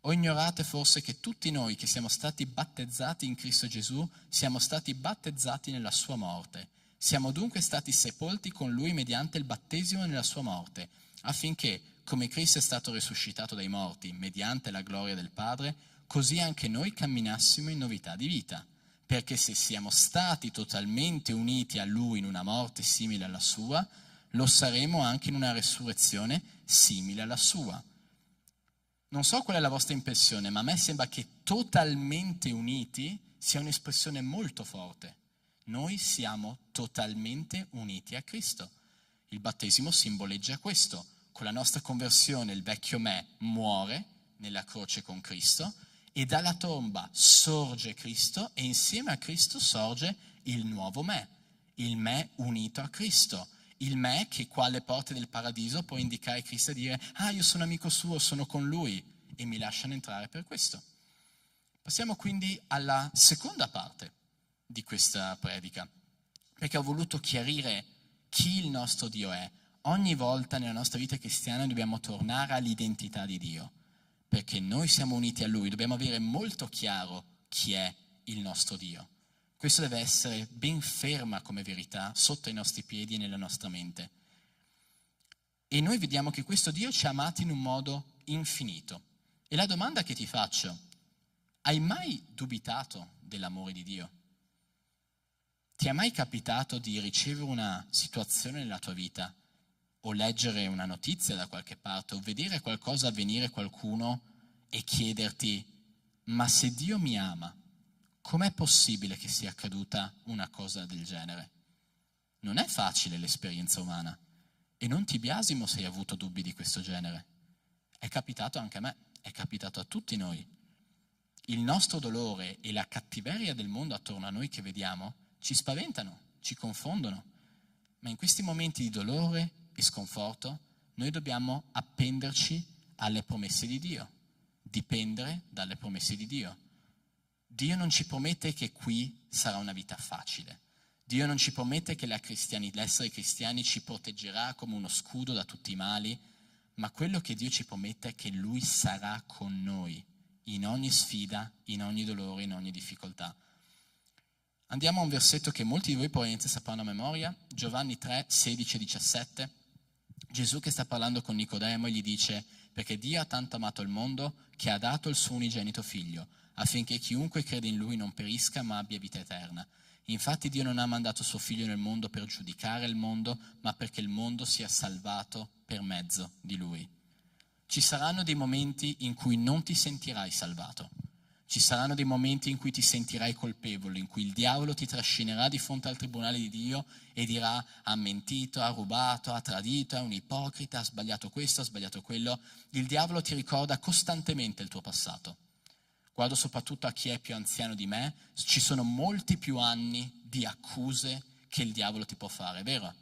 O ignorate forse che tutti noi che siamo stati battezzati in Cristo Gesù, siamo stati battezzati nella sua morte? Siamo dunque stati sepolti con Lui mediante il battesimo nella sua morte, affinché, come Cristo è stato risuscitato dai morti, mediante la gloria del Padre, così anche noi camminassimo in novità di vita. Perché se siamo stati totalmente uniti a Lui in una morte simile alla sua, lo saremo anche in una resurrezione simile alla sua. Non so qual è la vostra impressione, ma a me sembra che totalmente uniti sia un'espressione molto forte. Noi siamo totalmente uniti a Cristo. Il battesimo simboleggia questo. Con la nostra conversione il vecchio me muore nella croce con Cristo e dalla tomba sorge Cristo e insieme a Cristo sorge il nuovo me, il me unito a Cristo. Il me che qua alle porte del paradiso può indicare Cristo e dire io sono amico suo, sono con lui e mi lasciano entrare per questo. Passiamo quindi alla seconda parte di questa predica, perché ho voluto chiarire chi il nostro Dio è. Ogni volta nella nostra vita cristiana dobbiamo tornare all'identità di Dio, perché noi siamo uniti a Lui, dobbiamo avere molto chiaro chi è il nostro Dio. Questo deve essere ben ferma come verità sotto i nostri piedi e nella nostra mente. E noi vediamo che questo Dio ci ha amati in un modo infinito. E la domanda che ti faccio, hai mai dubitato dell'amore di Dio? Ti è mai capitato di ricevere una situazione nella tua vita o leggere una notizia da qualche parte o vedere qualcosa avvenire a qualcuno e chiederti, ma se Dio mi ama, com'è possibile che sia accaduta una cosa del genere? Non è facile l'esperienza umana e non ti biasimo se hai avuto dubbi di questo genere. È capitato anche a me, è capitato a tutti noi. Il nostro dolore e la cattiveria del mondo attorno a noi che vediamo ci spaventano, ci confondono, ma in questi momenti di dolore e sconforto noi dobbiamo appenderci alle promesse di Dio, dipendere dalle promesse di Dio. Dio non ci promette che qui sarà una vita facile. Dio non ci promette che l'essere cristiani ci proteggerà come uno scudo da tutti i mali, ma quello che Dio ci promette è che Lui sarà con noi in ogni sfida, in ogni dolore, in ogni difficoltà. Andiamo a un versetto che molti di voi probabilmente sapranno a memoria, Giovanni 3, 16 e 17. Gesù che sta parlando con Nicodemo e gli dice: perché Dio ha tanto amato il mondo che ha dato il suo unigenito figlio, affinché chiunque crede in Lui non perisca ma abbia vita eterna. Infatti Dio non ha mandato suo figlio nel mondo per giudicare il mondo, ma perché il mondo sia salvato per mezzo di Lui. Ci saranno dei momenti in cui non ti sentirai salvato. Ci saranno dei momenti in cui ti sentirai colpevole, in cui il diavolo ti trascinerà di fronte al tribunale di Dio e dirà: ha mentito, ha rubato, ha tradito, è un ipocrita, ha sbagliato questo, ha sbagliato quello. Il diavolo ti ricorda costantemente il tuo passato. Guardo soprattutto a chi è più anziano di me, ci sono molti più anni di accuse che il diavolo ti può fare, vero?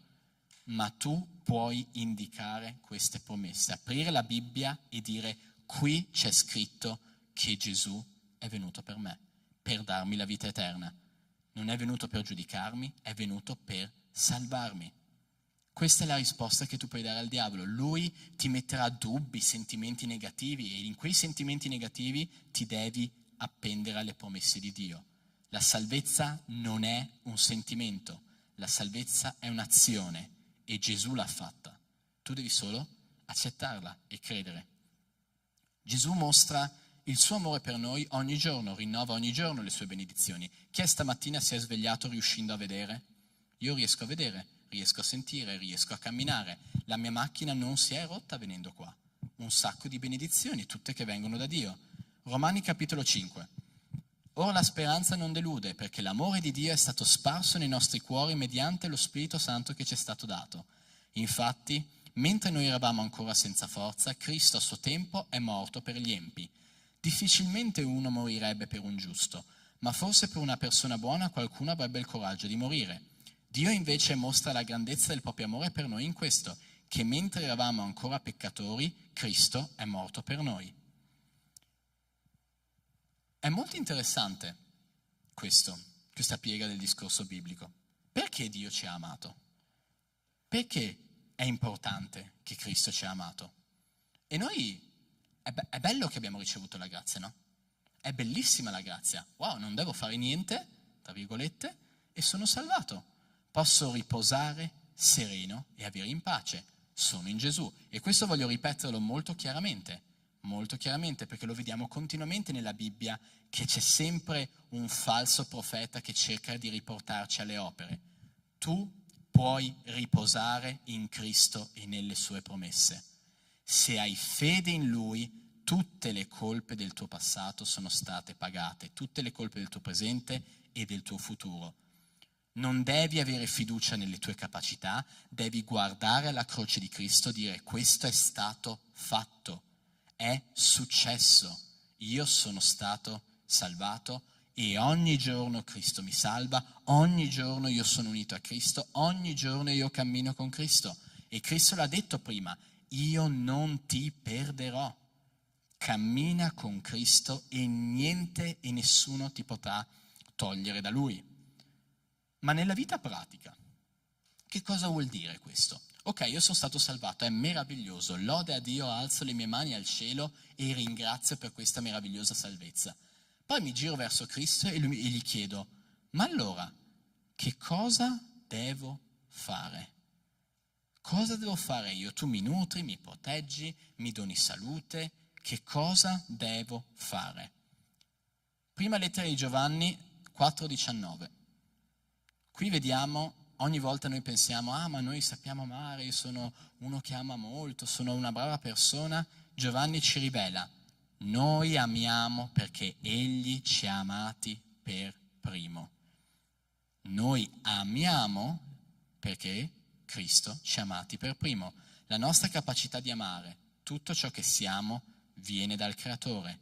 Ma tu puoi indicare queste promesse, aprire la Bibbia e dire: qui c'è scritto che Gesù è venuto per me, per darmi la vita eterna. Non è venuto per giudicarmi, è venuto per salvarmi. Questa è la risposta che tu puoi dare al diavolo. Lui ti metterà dubbi, sentimenti negativi e in quei sentimenti negativi ti devi appendere alle promesse di Dio. La salvezza non è un sentimento, la salvezza è un'azione e Gesù l'ha fatta. Tu devi solo accettarla e credere. Gesù mostra il suo amore per noi ogni giorno, rinnova ogni giorno le sue benedizioni. Chi è stamattina si è svegliato riuscendo a vedere? Io riesco a vedere, riesco a sentire, riesco a camminare. La mia macchina non si è rotta venendo qua. Un sacco di benedizioni, tutte che vengono da Dio. Romani capitolo 5. Ora la speranza non delude, perché l'amore di Dio è stato sparso nei nostri cuori mediante lo Spirito Santo che ci è stato dato. Infatti, Mentre noi eravamo ancora senza forza, Cristo a suo tempo è morto per gli empi. Difficilmente uno morirebbe per un giusto, ma forse per una persona buona qualcuno avrebbe il coraggio di morire. Dio invece mostra la grandezza del proprio amore per noi in questo, che mentre eravamo ancora peccatori, Cristo è morto per noi. È molto interessante questa piega del discorso biblico. Perché Dio ci ha amato? Perché è importante che Cristo ci ha amato? E noi, è bello che abbiamo ricevuto la grazia, no? È bellissima la grazia. Wow, non devo fare niente, tra virgolette, e sono salvato. Posso riposare sereno e avere in pace. Sono in Gesù. E questo voglio ripeterlo molto chiaramente, perché lo vediamo continuamente nella Bibbia, che c'è sempre un falso profeta che cerca di riportarci alle opere. Tu puoi riposare in Cristo e nelle sue promesse. Se hai fede in Lui, tutte le colpe del tuo passato sono state pagate, tutte le colpe del tuo presente e del tuo futuro. Non devi avere fiducia nelle tue capacità, devi guardare alla croce di Cristo e dire: questo è stato fatto, è successo, io sono stato salvato e ogni giorno Cristo mi salva, ogni giorno io sono unito a Cristo, ogni giorno io cammino con Cristo. E Cristo l'ha detto prima: io non ti perderò. Cammina con Cristo e niente e nessuno ti potrà togliere da Lui. Ma nella vita pratica, che cosa vuol dire questo? Ok, io sono stato salvato, è meraviglioso, lode a Dio, alzo le mie mani al cielo e ringrazio per questa meravigliosa salvezza. Poi mi giro verso Cristo e gli chiedo: ma allora, che cosa devo fare? Cosa devo fare io? Tu mi nutri, mi proteggi, mi doni salute, che cosa devo fare? Prima lettera di Giovanni 4,19. Qui vediamo, ogni volta noi pensiamo: ma noi sappiamo amare, io sono uno che ama molto, sono una brava persona. Giovanni ci rivela: noi amiamo perché Egli ci ha amati per primo. Noi amiamo perché Cristo ci ha amati per primo. La nostra capacità di amare, tutto ciò che siamo, viene dal Creatore.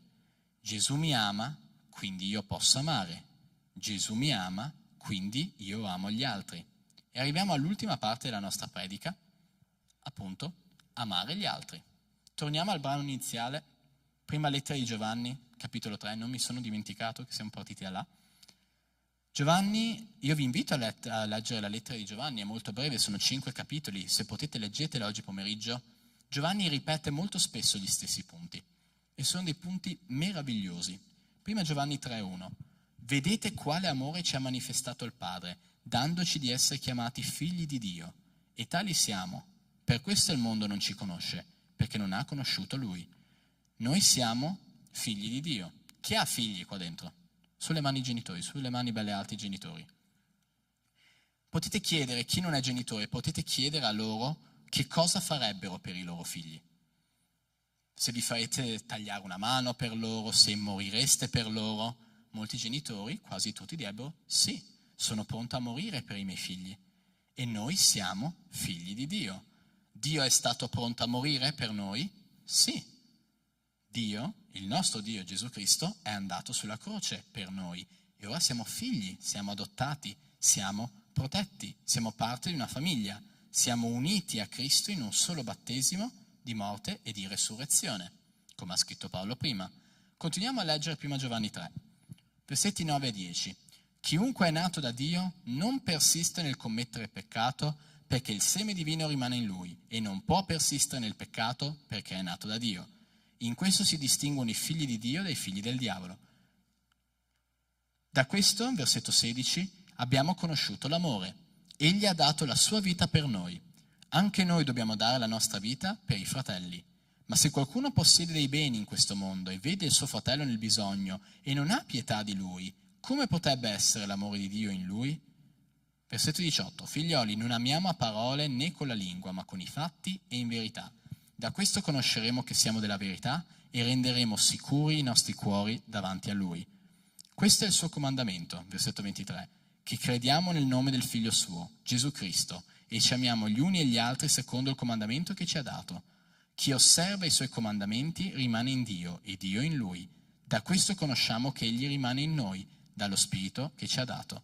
Gesù mi ama, quindi io posso amare. Gesù mi ama, quindi io amo gli altri. E arriviamo all'ultima parte della nostra predica, appunto, amare gli altri. Torniamo al brano iniziale, prima lettera di Giovanni, capitolo 3, non mi sono dimenticato che siamo partiti da là. Giovanni, io vi invito a leggere la lettera di Giovanni, è molto breve, sono 5 capitoli, se potete leggetela oggi pomeriggio. Giovanni ripete molto spesso gli stessi punti e sono dei punti meravigliosi. Prima Giovanni 3,1. Vedete quale amore ci ha manifestato il Padre, dandoci di essere chiamati figli di Dio. E tali siamo. Per questo il mondo non ci conosce, perché non ha conosciuto Lui. Noi siamo figli di Dio. Chi ha figli qua dentro? Sulle mani i genitori, sulle mani belle alte i genitori. Potete chiedere, chi non è genitore, potete chiedere a loro che cosa farebbero per i loro figli. Se vi farete tagliare una mano per loro, se morireste per loro. Molti genitori, quasi tutti, direbbero: sì, sono pronto a morire per i miei figli. E noi siamo figli di Dio. Dio è stato pronto a morire per noi? Sì. Dio, il nostro Dio Gesù Cristo, è andato sulla croce per noi. E ora siamo figli, siamo adottati, siamo protetti, siamo parte di una famiglia. Siamo uniti a Cristo in un solo battesimo di morte e di resurrezione, come ha scritto Paolo prima. Continuiamo a leggere prima Giovanni 3. Versetti 9 e 10. Chiunque è nato da Dio non persiste nel commettere peccato, perché il seme divino rimane in lui, e non può persistere nel peccato perché è nato da Dio. In questo si distinguono i figli di Dio dai figli del diavolo. Da questo, versetto 16, abbiamo conosciuto l'amore. Egli ha dato la sua vita per noi. Anche noi dobbiamo dare la nostra vita per i fratelli. Ma se qualcuno possiede dei beni in questo mondo e vede il suo fratello nel bisogno e non ha pietà di lui, come potrebbe essere l'amore di Dio in lui? Versetto 18. Figlioli, non amiamo a parole né con la lingua, ma con i fatti e in verità. Da questo conosceremo che siamo della verità e renderemo sicuri i nostri cuori davanti a Lui. Questo è il suo comandamento, versetto 23, che crediamo nel nome del Figlio suo, Gesù Cristo, e ci amiamo gli uni e gli altri secondo il comandamento che ci ha dato. Chi osserva i suoi comandamenti rimane in Dio e Dio in lui. Da questo conosciamo che Egli rimane in noi, dallo Spirito che ci ha dato.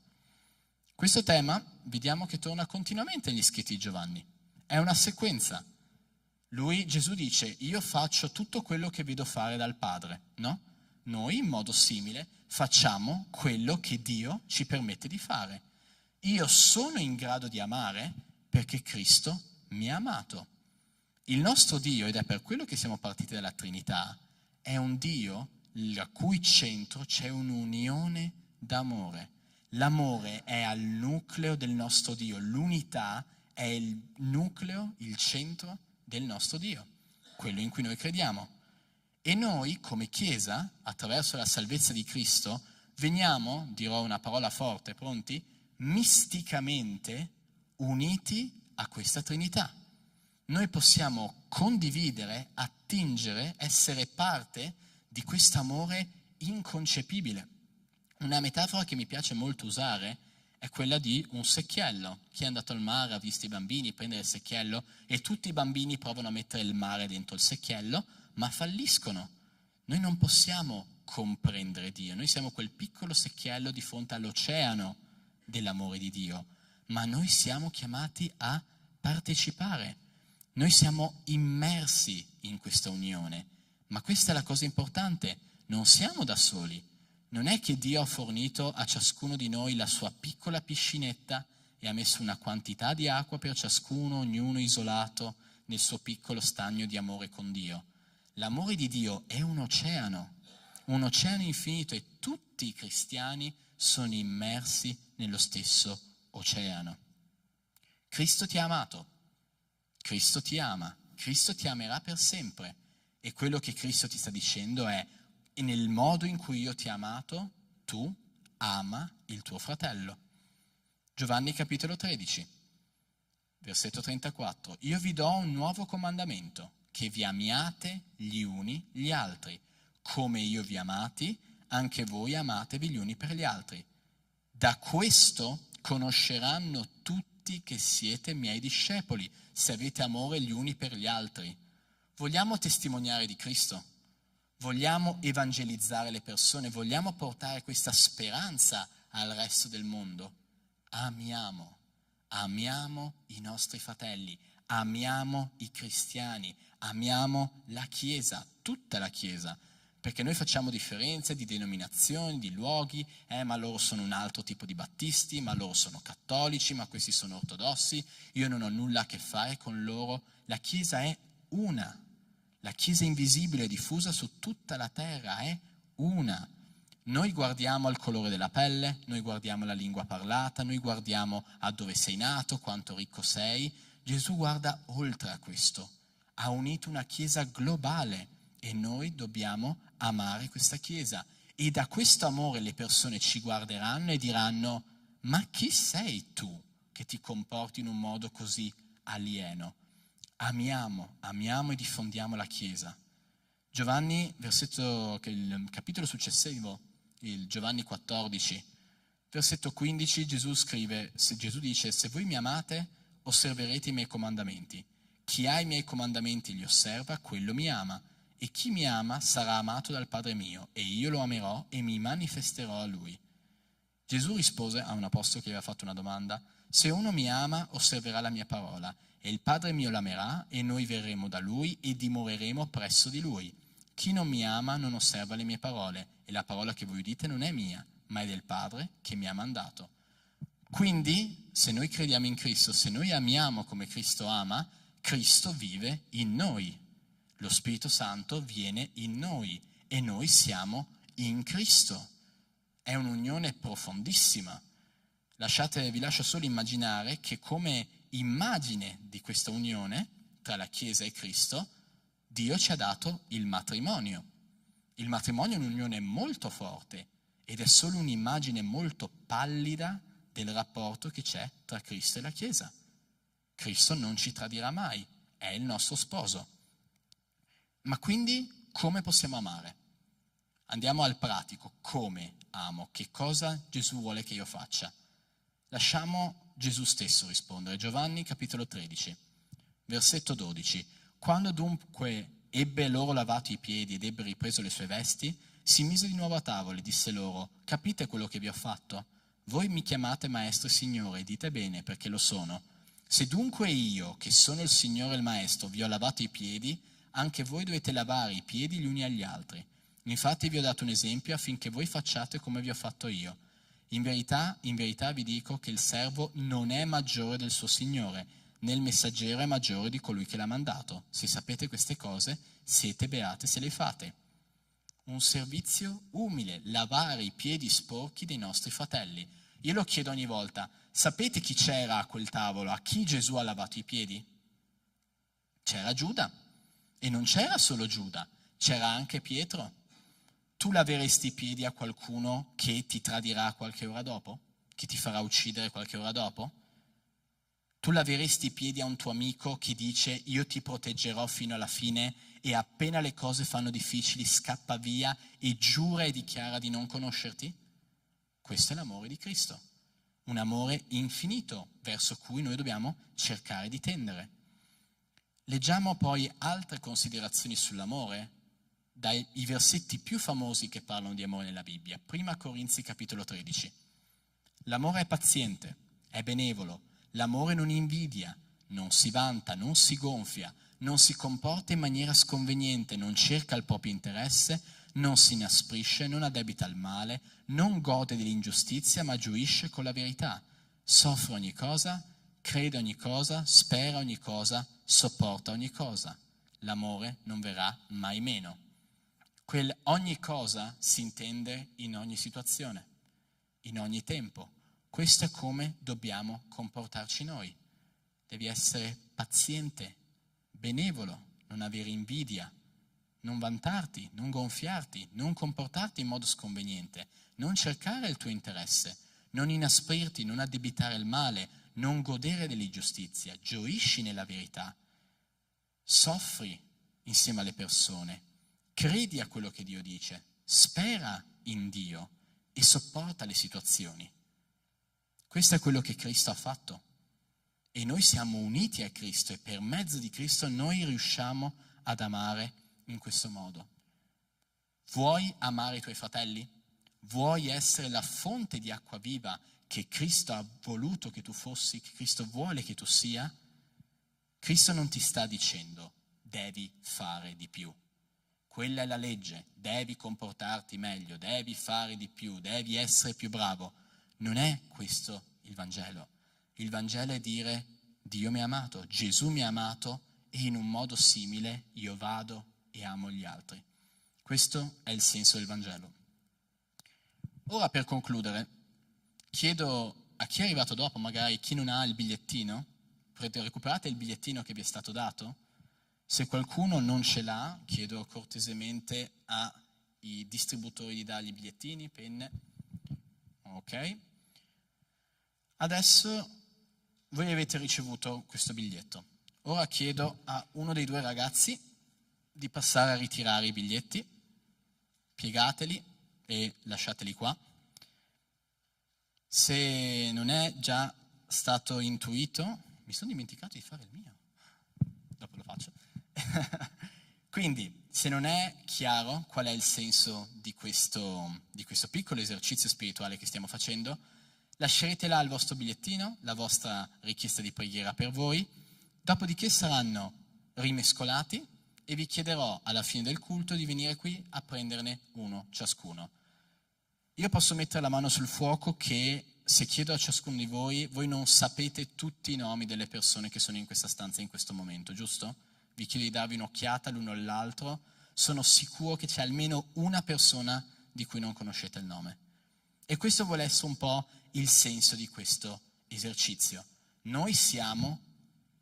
Questo tema vediamo che torna continuamente negli scritti di Giovanni. È una sequenza. Gesù dice, io faccio tutto quello che vedo fare dal Padre, no? Noi, in modo simile, facciamo quello che Dio ci permette di fare. Io sono in grado di amare perché Cristo mi ha amato. Il nostro Dio, ed è per quello che siamo partiti dalla Trinità, è un Dio al cui centro c'è un'unione d'amore. L'amore è al nucleo del nostro Dio, l'unità è il nucleo, il centro del nostro Dio, quello in cui noi crediamo. E noi, come Chiesa, attraverso la salvezza di Cristo, veniamo, dirò una parola forte, pronti? Misticamente uniti a questa Trinità. Noi possiamo condividere, attingere, essere parte di questo amore inconcepibile. Una metafora che mi piace molto usare è quella di un secchiello. Chi è andato al mare ha visto i bambini prendere il secchiello e tutti i bambini provano a mettere il mare dentro il secchiello, ma falliscono. Noi non possiamo comprendere Dio, noi siamo quel piccolo secchiello di fronte all'oceano dell'amore di Dio, ma noi siamo chiamati a partecipare, noi siamo immersi in questa unione, ma questa è la cosa importante, non siamo da soli, non è che Dio ha fornito a ciascuno di noi la sua piccola piscinetta e ha messo una quantità di acqua per ciascuno, ognuno isolato nel suo piccolo stagno di amore con Dio. L'amore di Dio è un oceano infinito e tutti i cristiani sono immersi nello stesso oceano. Cristo ti ha amato, Cristo ti ama, Cristo ti amerà per sempre e quello che Cristo ti sta dicendo è nel modo in cui io ti ho amato, tu ama il tuo fratello. Giovanni capitolo 13, versetto 34. Io vi do un nuovo comandamento, che vi amiate gli uni gli altri. Come io vi amati, anche voi amatevi gli uni per gli altri. Da questo conosceranno tutti che siete miei discepoli, se avete amore gli uni per gli altri. Vogliamo testimoniare di Cristo? Vogliamo evangelizzare le persone? Vogliamo portare questa speranza al resto del mondo? Amiamo i nostri fratelli, amiamo i cristiani, amiamo la Chiesa, tutta la Chiesa, perché noi facciamo differenze di denominazioni, di luoghi, ma loro sono un altro tipo di battisti, ma loro sono cattolici, ma questi sono ortodossi, io non ho nulla a che fare con loro. La Chiesa è una, la Chiesa invisibile diffusa su tutta la terra è una. Noi guardiamo al colore della pelle, noi guardiamo la lingua parlata, noi guardiamo a dove sei nato, quanto ricco sei. Gesù guarda oltre a questo, ha unito una Chiesa globale e noi dobbiamo amare questa Chiesa. E da questo amore le persone ci guarderanno e diranno: ma chi sei tu che ti comporti in un modo così alieno? Amiamo e diffondiamo la Chiesa. Giovanni, il capitolo successivo, il Giovanni 14, versetto 15, Gesù dice: se voi mi amate, osserverete i miei comandamenti. Chi ha i miei comandamenti e li osserva, quello mi ama. E chi mi ama sarà amato dal Padre mio, e io lo amerò e mi manifesterò a lui. Gesù rispose a un apostolo che aveva fatto una domanda: se uno mi ama, osserverà la mia parola, e il Padre mio l'amerà, e noi verremo da lui e dimoreremo presso di lui. Chi non mi ama non osserva le mie parole, e la parola che voi udite non è mia, ma è del Padre che mi ha mandato. Quindi, se noi crediamo in Cristo, se noi amiamo come Cristo ama, Cristo vive in noi. Lo Spirito Santo viene in noi e noi siamo in Cristo. È un'unione profondissima. Vi lascio solo immaginare che come immagine di questa unione tra la Chiesa e Cristo, Dio ci ha dato il matrimonio. Il matrimonio è un'unione molto forte ed è solo un'immagine molto pallida del rapporto che c'è tra Cristo e la Chiesa. Cristo non ci tradirà mai, è il nostro sposo. Ma quindi come possiamo amare? Andiamo al pratico. Come amo? Che cosa Gesù vuole che io faccia? Lasciamo Gesù stesso rispondere. Giovanni capitolo 13, versetto 12. Quando dunque ebbe loro lavato i piedi ed ebbe ripreso le sue vesti, si mise di nuovo a tavola e disse loro: capite quello che vi ho fatto? Voi mi chiamate maestro e signore, e dite bene, perché lo sono. Se dunque io, che sono il Signore e il Maestro, vi ho lavato i piedi, anche voi dovete lavare i piedi gli uni agli altri. Infatti vi ho dato un esempio affinché voi facciate come vi ho fatto io. In verità vi dico che il servo non è maggiore del suo Signore, né il messaggero è maggiore di colui che l'ha mandato. Se sapete queste cose, siete beati se le fate. Un servizio umile, lavare i piedi sporchi dei nostri fratelli. Io lo chiedo ogni volta, sapete chi c'era a quel tavolo? A chi Gesù ha lavato i piedi? C'era Giuda. E non c'era solo Giuda, c'era anche Pietro. Tu laveresti i piedi a qualcuno che ti tradirà qualche ora dopo? Che ti farà uccidere qualche ora dopo? Tu laveresti i piedi a un tuo amico che dice io ti proteggerò fino alla fine e appena le cose fanno difficili scappa via e giura e dichiara di non conoscerti? Questo è l'amore di Cristo, un amore infinito verso cui noi dobbiamo cercare di tendere. Leggiamo poi altre considerazioni sull'amore dai versetti più famosi che parlano di amore nella Bibbia. Prima Corinzi capitolo 13. L'amore è paziente, è benevolo, l'amore non invidia, non si vanta, non si gonfia, non si comporta in maniera sconveniente, non cerca il proprio interesse, non si inasprisce, non addebita il male, non gode dell'ingiustizia, ma gioisce con la verità. Soffre ogni cosa, crede ogni cosa, spera ogni cosa, sopporta ogni cosa. L'amore non verrà mai meno. Ogni cosa si intende in ogni situazione, in ogni tempo. Questo è come dobbiamo comportarci noi. Devi essere paziente, benevolo, non avere invidia, non vantarti, non gonfiarti, non comportarti in modo sconveniente, non cercare il tuo interesse, non inasprirti, non addebitare il male, non godere dell'ingiustizia, gioisci nella verità, soffri insieme alle persone, credi a quello che Dio dice, spera in Dio e sopporta le situazioni. Questo è quello che Cristo ha fatto e noi siamo uniti a Cristo e per mezzo di Cristo noi riusciamo ad amare in questo modo. Vuoi amare i tuoi fratelli? Vuoi essere la fonte di acqua viva che Cristo ha voluto che tu fossi, che Cristo vuole che tu sia? Cristo non ti sta dicendo devi fare di più. Quella è la legge, devi comportarti meglio, devi fare di più, devi essere più bravo. Non è questo il Vangelo. Il Vangelo è dire Dio mi ha amato, Gesù mi ha amato e in un modo simile io vado e amo gli altri. Questo è il senso del Vangelo. Ora per concludere, chiedo a chi è arrivato dopo, magari chi non ha il bigliettino, recuperate il bigliettino che vi è stato dato. Se qualcuno non ce l'ha, chiedo cortesemente ai distributori di dargli i bigliettini, penne. Ok. Adesso voi avete ricevuto questo biglietto. Ora chiedo a uno dei due ragazzi di passare a ritirare i biglietti, piegateli e lasciateli qua. Se non è già stato intuito, mi sono dimenticato di fare il mio, dopo lo faccio. Quindi, se non è chiaro qual è il senso di questo piccolo esercizio spirituale che stiamo facendo, lascerete là il vostro bigliettino, la vostra richiesta di preghiera per voi, dopodiché saranno rimescolati e vi chiederò alla fine del culto di venire qui a prenderne uno ciascuno. Io posso mettere la mano sul fuoco che se chiedo a ciascuno di voi, voi non sapete tutti i nomi delle persone che sono in questa stanza in questo momento, giusto? Vi chiedo di darvi un'occhiata l'uno all'altro, sono sicuro che c'è almeno una persona di cui non conoscete il nome. E questo vuole essere un po' il senso di questo esercizio. Noi siamo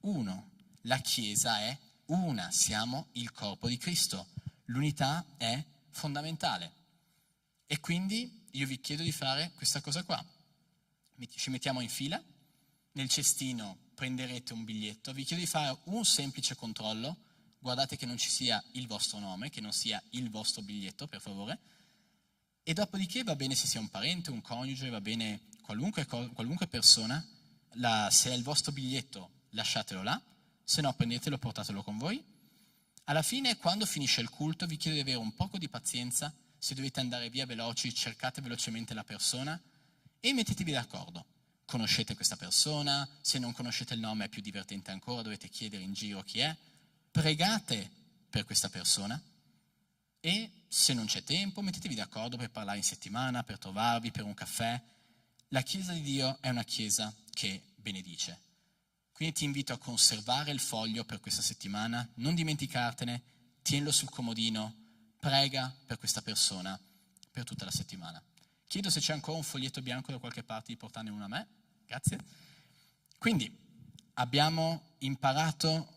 uno, la Chiesa è una, siamo il corpo di Cristo. L'unità è fondamentale. E quindi io vi chiedo di fare questa cosa qua. Ci mettiamo in fila, nel cestino prenderete un biglietto, vi chiedo di fare un semplice controllo, guardate che non ci sia il vostro nome, che non sia il vostro biglietto, per favore, e dopodiché va bene se sia un parente, un coniuge, va bene qualunque persona, se è il vostro biglietto lasciatelo là, se no prendetelo, portatelo con voi. Alla fine, quando finisce il culto, vi chiedo di avere un poco di pazienza. Se dovete andare via veloci, cercate velocemente la persona e mettetevi d'accordo. Conoscete questa persona, se non conoscete il nome è più divertente ancora, dovete chiedere in giro chi è. Pregate per questa persona e se non c'è tempo mettetevi d'accordo per parlare in settimana, per trovarvi, per un caffè. La Chiesa di Dio è una Chiesa che benedice. Quindi ti invito a conservare il foglio per questa settimana, non dimenticartene, tienilo sul comodino, prega per questa persona per tutta la settimana. Chiedo se c'è ancora un foglietto bianco da qualche parte di portarne uno a me. Grazie. Quindi abbiamo imparato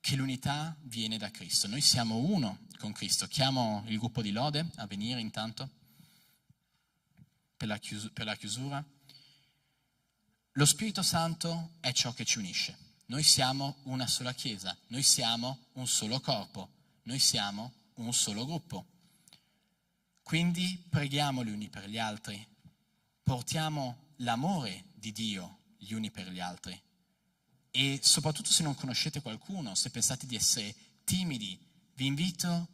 che l'unità viene da Cristo. Noi siamo uno con Cristo. Chiamo il gruppo di lode a venire intanto per la chiusura. Lo Spirito Santo è ciò che ci unisce. Noi siamo una sola Chiesa, noi siamo un solo corpo, noi siamo un solo gruppo. Quindi preghiamo gli uni per gli altri, portiamo l'amore di Dio gli uni per gli altri. E soprattutto se non conoscete qualcuno, se pensate di essere timidi, vi invito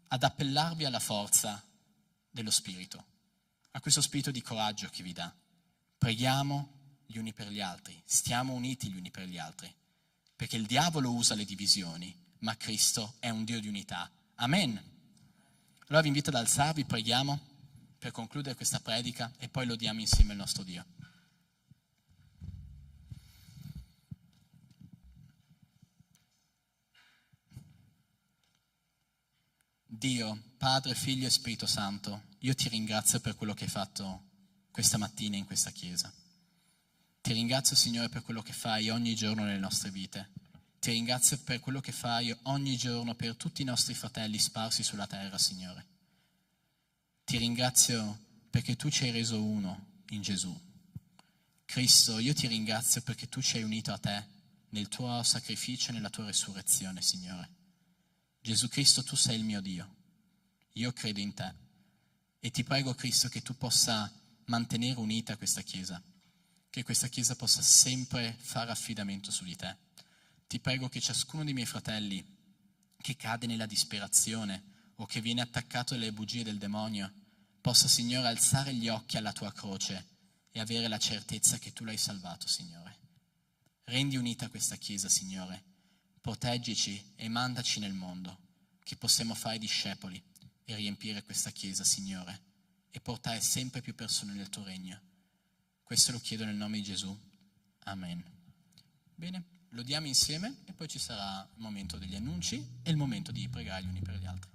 ad appellarvi alla forza dello Spirito, a questo spirito di coraggio che vi dà. Preghiamo gli uni per gli altri, stiamo uniti gli uni per gli altri, perché il diavolo usa le divisioni, ma Cristo è un Dio di unità. Amen. Allora vi invito ad alzarvi, preghiamo per concludere questa predica e poi lodiamo insieme il nostro Dio. Dio, Padre, Figlio e Spirito Santo, io ti ringrazio per quello che hai fatto questa mattina in questa chiesa. Ti ringrazio, Signore, per quello che fai ogni giorno nelle nostre vite. Ti ringrazio per quello che fai ogni giorno per tutti i nostri fratelli sparsi sulla terra, Signore. Ti ringrazio perché tu ci hai reso uno in Gesù. Cristo, io ti ringrazio perché tu ci hai unito a te nel tuo sacrificio e nella tua resurrezione, Signore. Gesù Cristo, tu sei il mio Dio. Io credo in te. E ti prego, Cristo, che tu possa mantenere unita questa Chiesa, che questa Chiesa possa sempre fare affidamento su di te. Ti prego che ciascuno dei miei fratelli che cade nella disperazione o che viene attaccato dalle bugie del demonio possa, Signore, alzare gli occhi alla tua croce e avere la certezza che tu l'hai salvato, Signore. Rendi unita questa Chiesa, Signore. Proteggici e mandaci nel mondo, che possiamo fare discepoli e riempire questa Chiesa, Signore, e portare sempre più persone nel tuo regno. Questo lo chiedo nel nome di Gesù. Amen. Bene, lo diamo insieme e poi ci sarà il momento degli annunci e il momento di pregare gli uni per gli altri.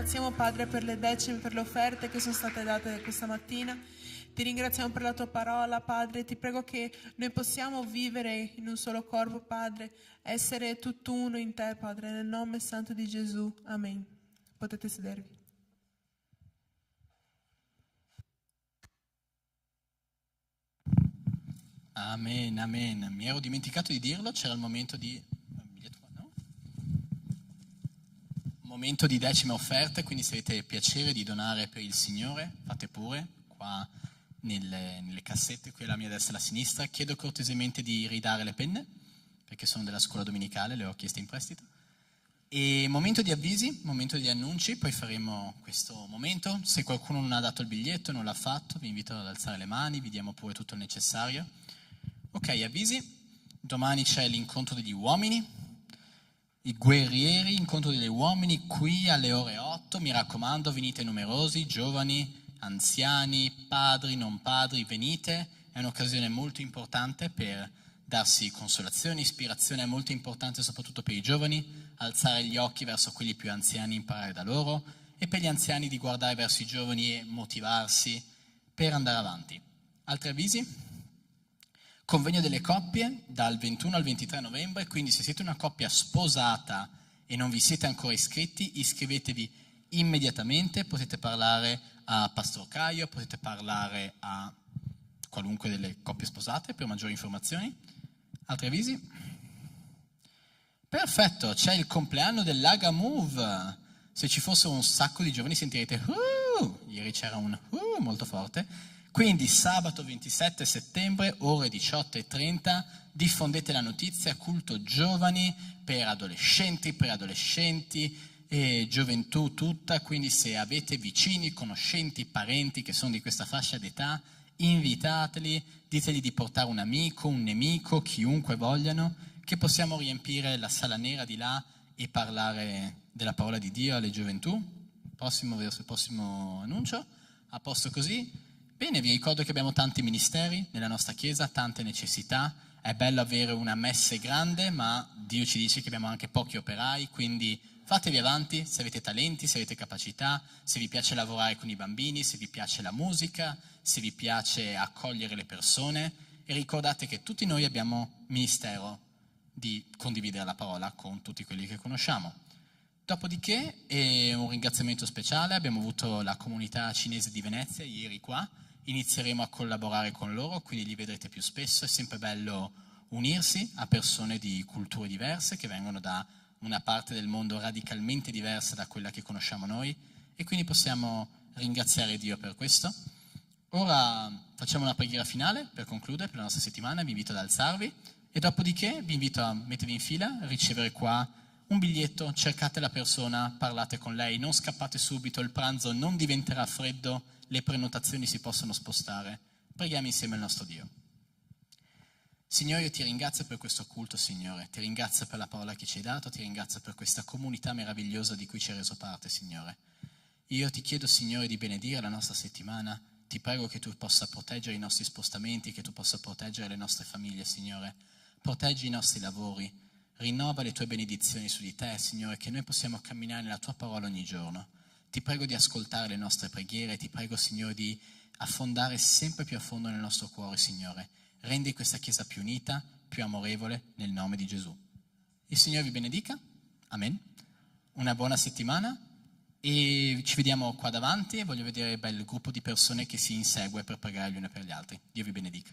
ringraziamo Padre per le decime, per le offerte che sono state date questa mattina. Ti ringraziamo per la tua parola, Padre. Ti prego che noi possiamo vivere in un solo corpo, Padre, essere tutt'uno in te, Padre, nel nome santo di Gesù. Amen. Potete sedervi. Amen, amen. Mi ero dimenticato di dirlo, c'era il momento di... no? Momento di decime offerte, quindi se avete piacere di donare per il Signore, fate pure, qua nelle cassette, qui alla mia destra e alla sinistra. Chiedo cortesemente di ridare le penne, perché sono della scuola domenicale, le ho chieste in prestito. E momento di avvisi, momento di annunci, poi faremo questo momento. Se qualcuno non ha dato il biglietto, non l'ha fatto, vi invito ad alzare le mani, vi diamo pure tutto il necessario. Ok, avvisi. Domani c'è l'incontro degli uomini, i guerrieri, incontro degli uomini qui alle ore 8. Mi raccomando, venite numerosi, giovani, anziani, padri, non padri, venite. È un'occasione molto importante per darsi consolazione, ispirazione, è molto importante soprattutto per i giovani, alzare gli occhi verso quelli più anziani, imparare da loro, e per gli anziani di guardare verso i giovani e motivarsi per andare avanti. Altri avvisi? Convegno delle coppie dal 21 al 23 novembre, quindi se siete una coppia sposata e non vi siete ancora iscritti, iscrivetevi immediatamente. Potete parlare a Pastor Caio, potete parlare a qualunque delle coppie sposate per maggiori informazioni. Altri avvisi? Perfetto, c'è il compleanno dell'Aga Move. Se ci fosse un sacco di giovani sentirete ieri c'era un molto forte. Quindi sabato 27 settembre, ore 18:30, diffondete la notizia, culto giovani per adolescenti, preadolescenti e gioventù tutta. Quindi se avete vicini, conoscenti, parenti che sono di questa fascia d'età, invitateli, ditegli di portare un amico, un nemico, chiunque vogliano, che possiamo riempire la sala nera di là e parlare della parola di Dio alle gioventù. Prossimo annuncio. A posto così? Bene, vi ricordo che abbiamo tanti ministeri nella nostra chiesa, tante necessità. È bello avere una messe grande, ma Dio ci dice che abbiamo anche pochi operai, quindi fatevi avanti se avete talenti, se avete capacità, se vi piace lavorare con i bambini, se vi piace la musica, se vi piace accogliere le persone, e ricordate che tutti noi abbiamo ministero di condividere la parola con tutti quelli che conosciamo. Dopodiché, un ringraziamento speciale, abbiamo avuto la comunità cinese di Venezia ieri qua, inizieremo a collaborare con loro, quindi li vedrete più spesso. È sempre bello unirsi a persone di culture diverse che vengono da una parte del mondo radicalmente diversa da quella che conosciamo noi, e quindi possiamo ringraziare Dio per questo. Ora facciamo una preghiera finale per concludere per la nostra settimana, vi invito ad alzarvi e dopodiché vi invito a mettervi in fila, a ricevere qua un biglietto, cercate la persona, parlate con lei, non scappate subito, il pranzo non diventerà freddo, le prenotazioni si possono spostare. Preghiamo insieme al nostro Dio. Signore, io ti ringrazio per questo culto, Signore, ti ringrazio per la parola che ci hai dato, ti ringrazio per questa comunità meravigliosa di cui ci hai reso parte, Signore. Io ti chiedo, Signore, di benedire la nostra settimana, ti prego che tu possa proteggere i nostri spostamenti, che tu possa proteggere le nostre famiglie, Signore, proteggi i nostri lavori, rinnova le tue benedizioni su di te, Signore, che noi possiamo camminare nella tua parola ogni giorno. Ti prego di ascoltare le nostre preghiere, ti prego, Signore, di affondare sempre più a fondo nel nostro cuore, Signore. Rendi questa Chiesa più unita, più amorevole, nel nome di Gesù. Il Signore vi benedica. Amen. Una buona settimana e ci vediamo qua davanti e voglio vedere il bel gruppo di persone che si insegue per pregare gli uni per gli altri. Dio vi benedica.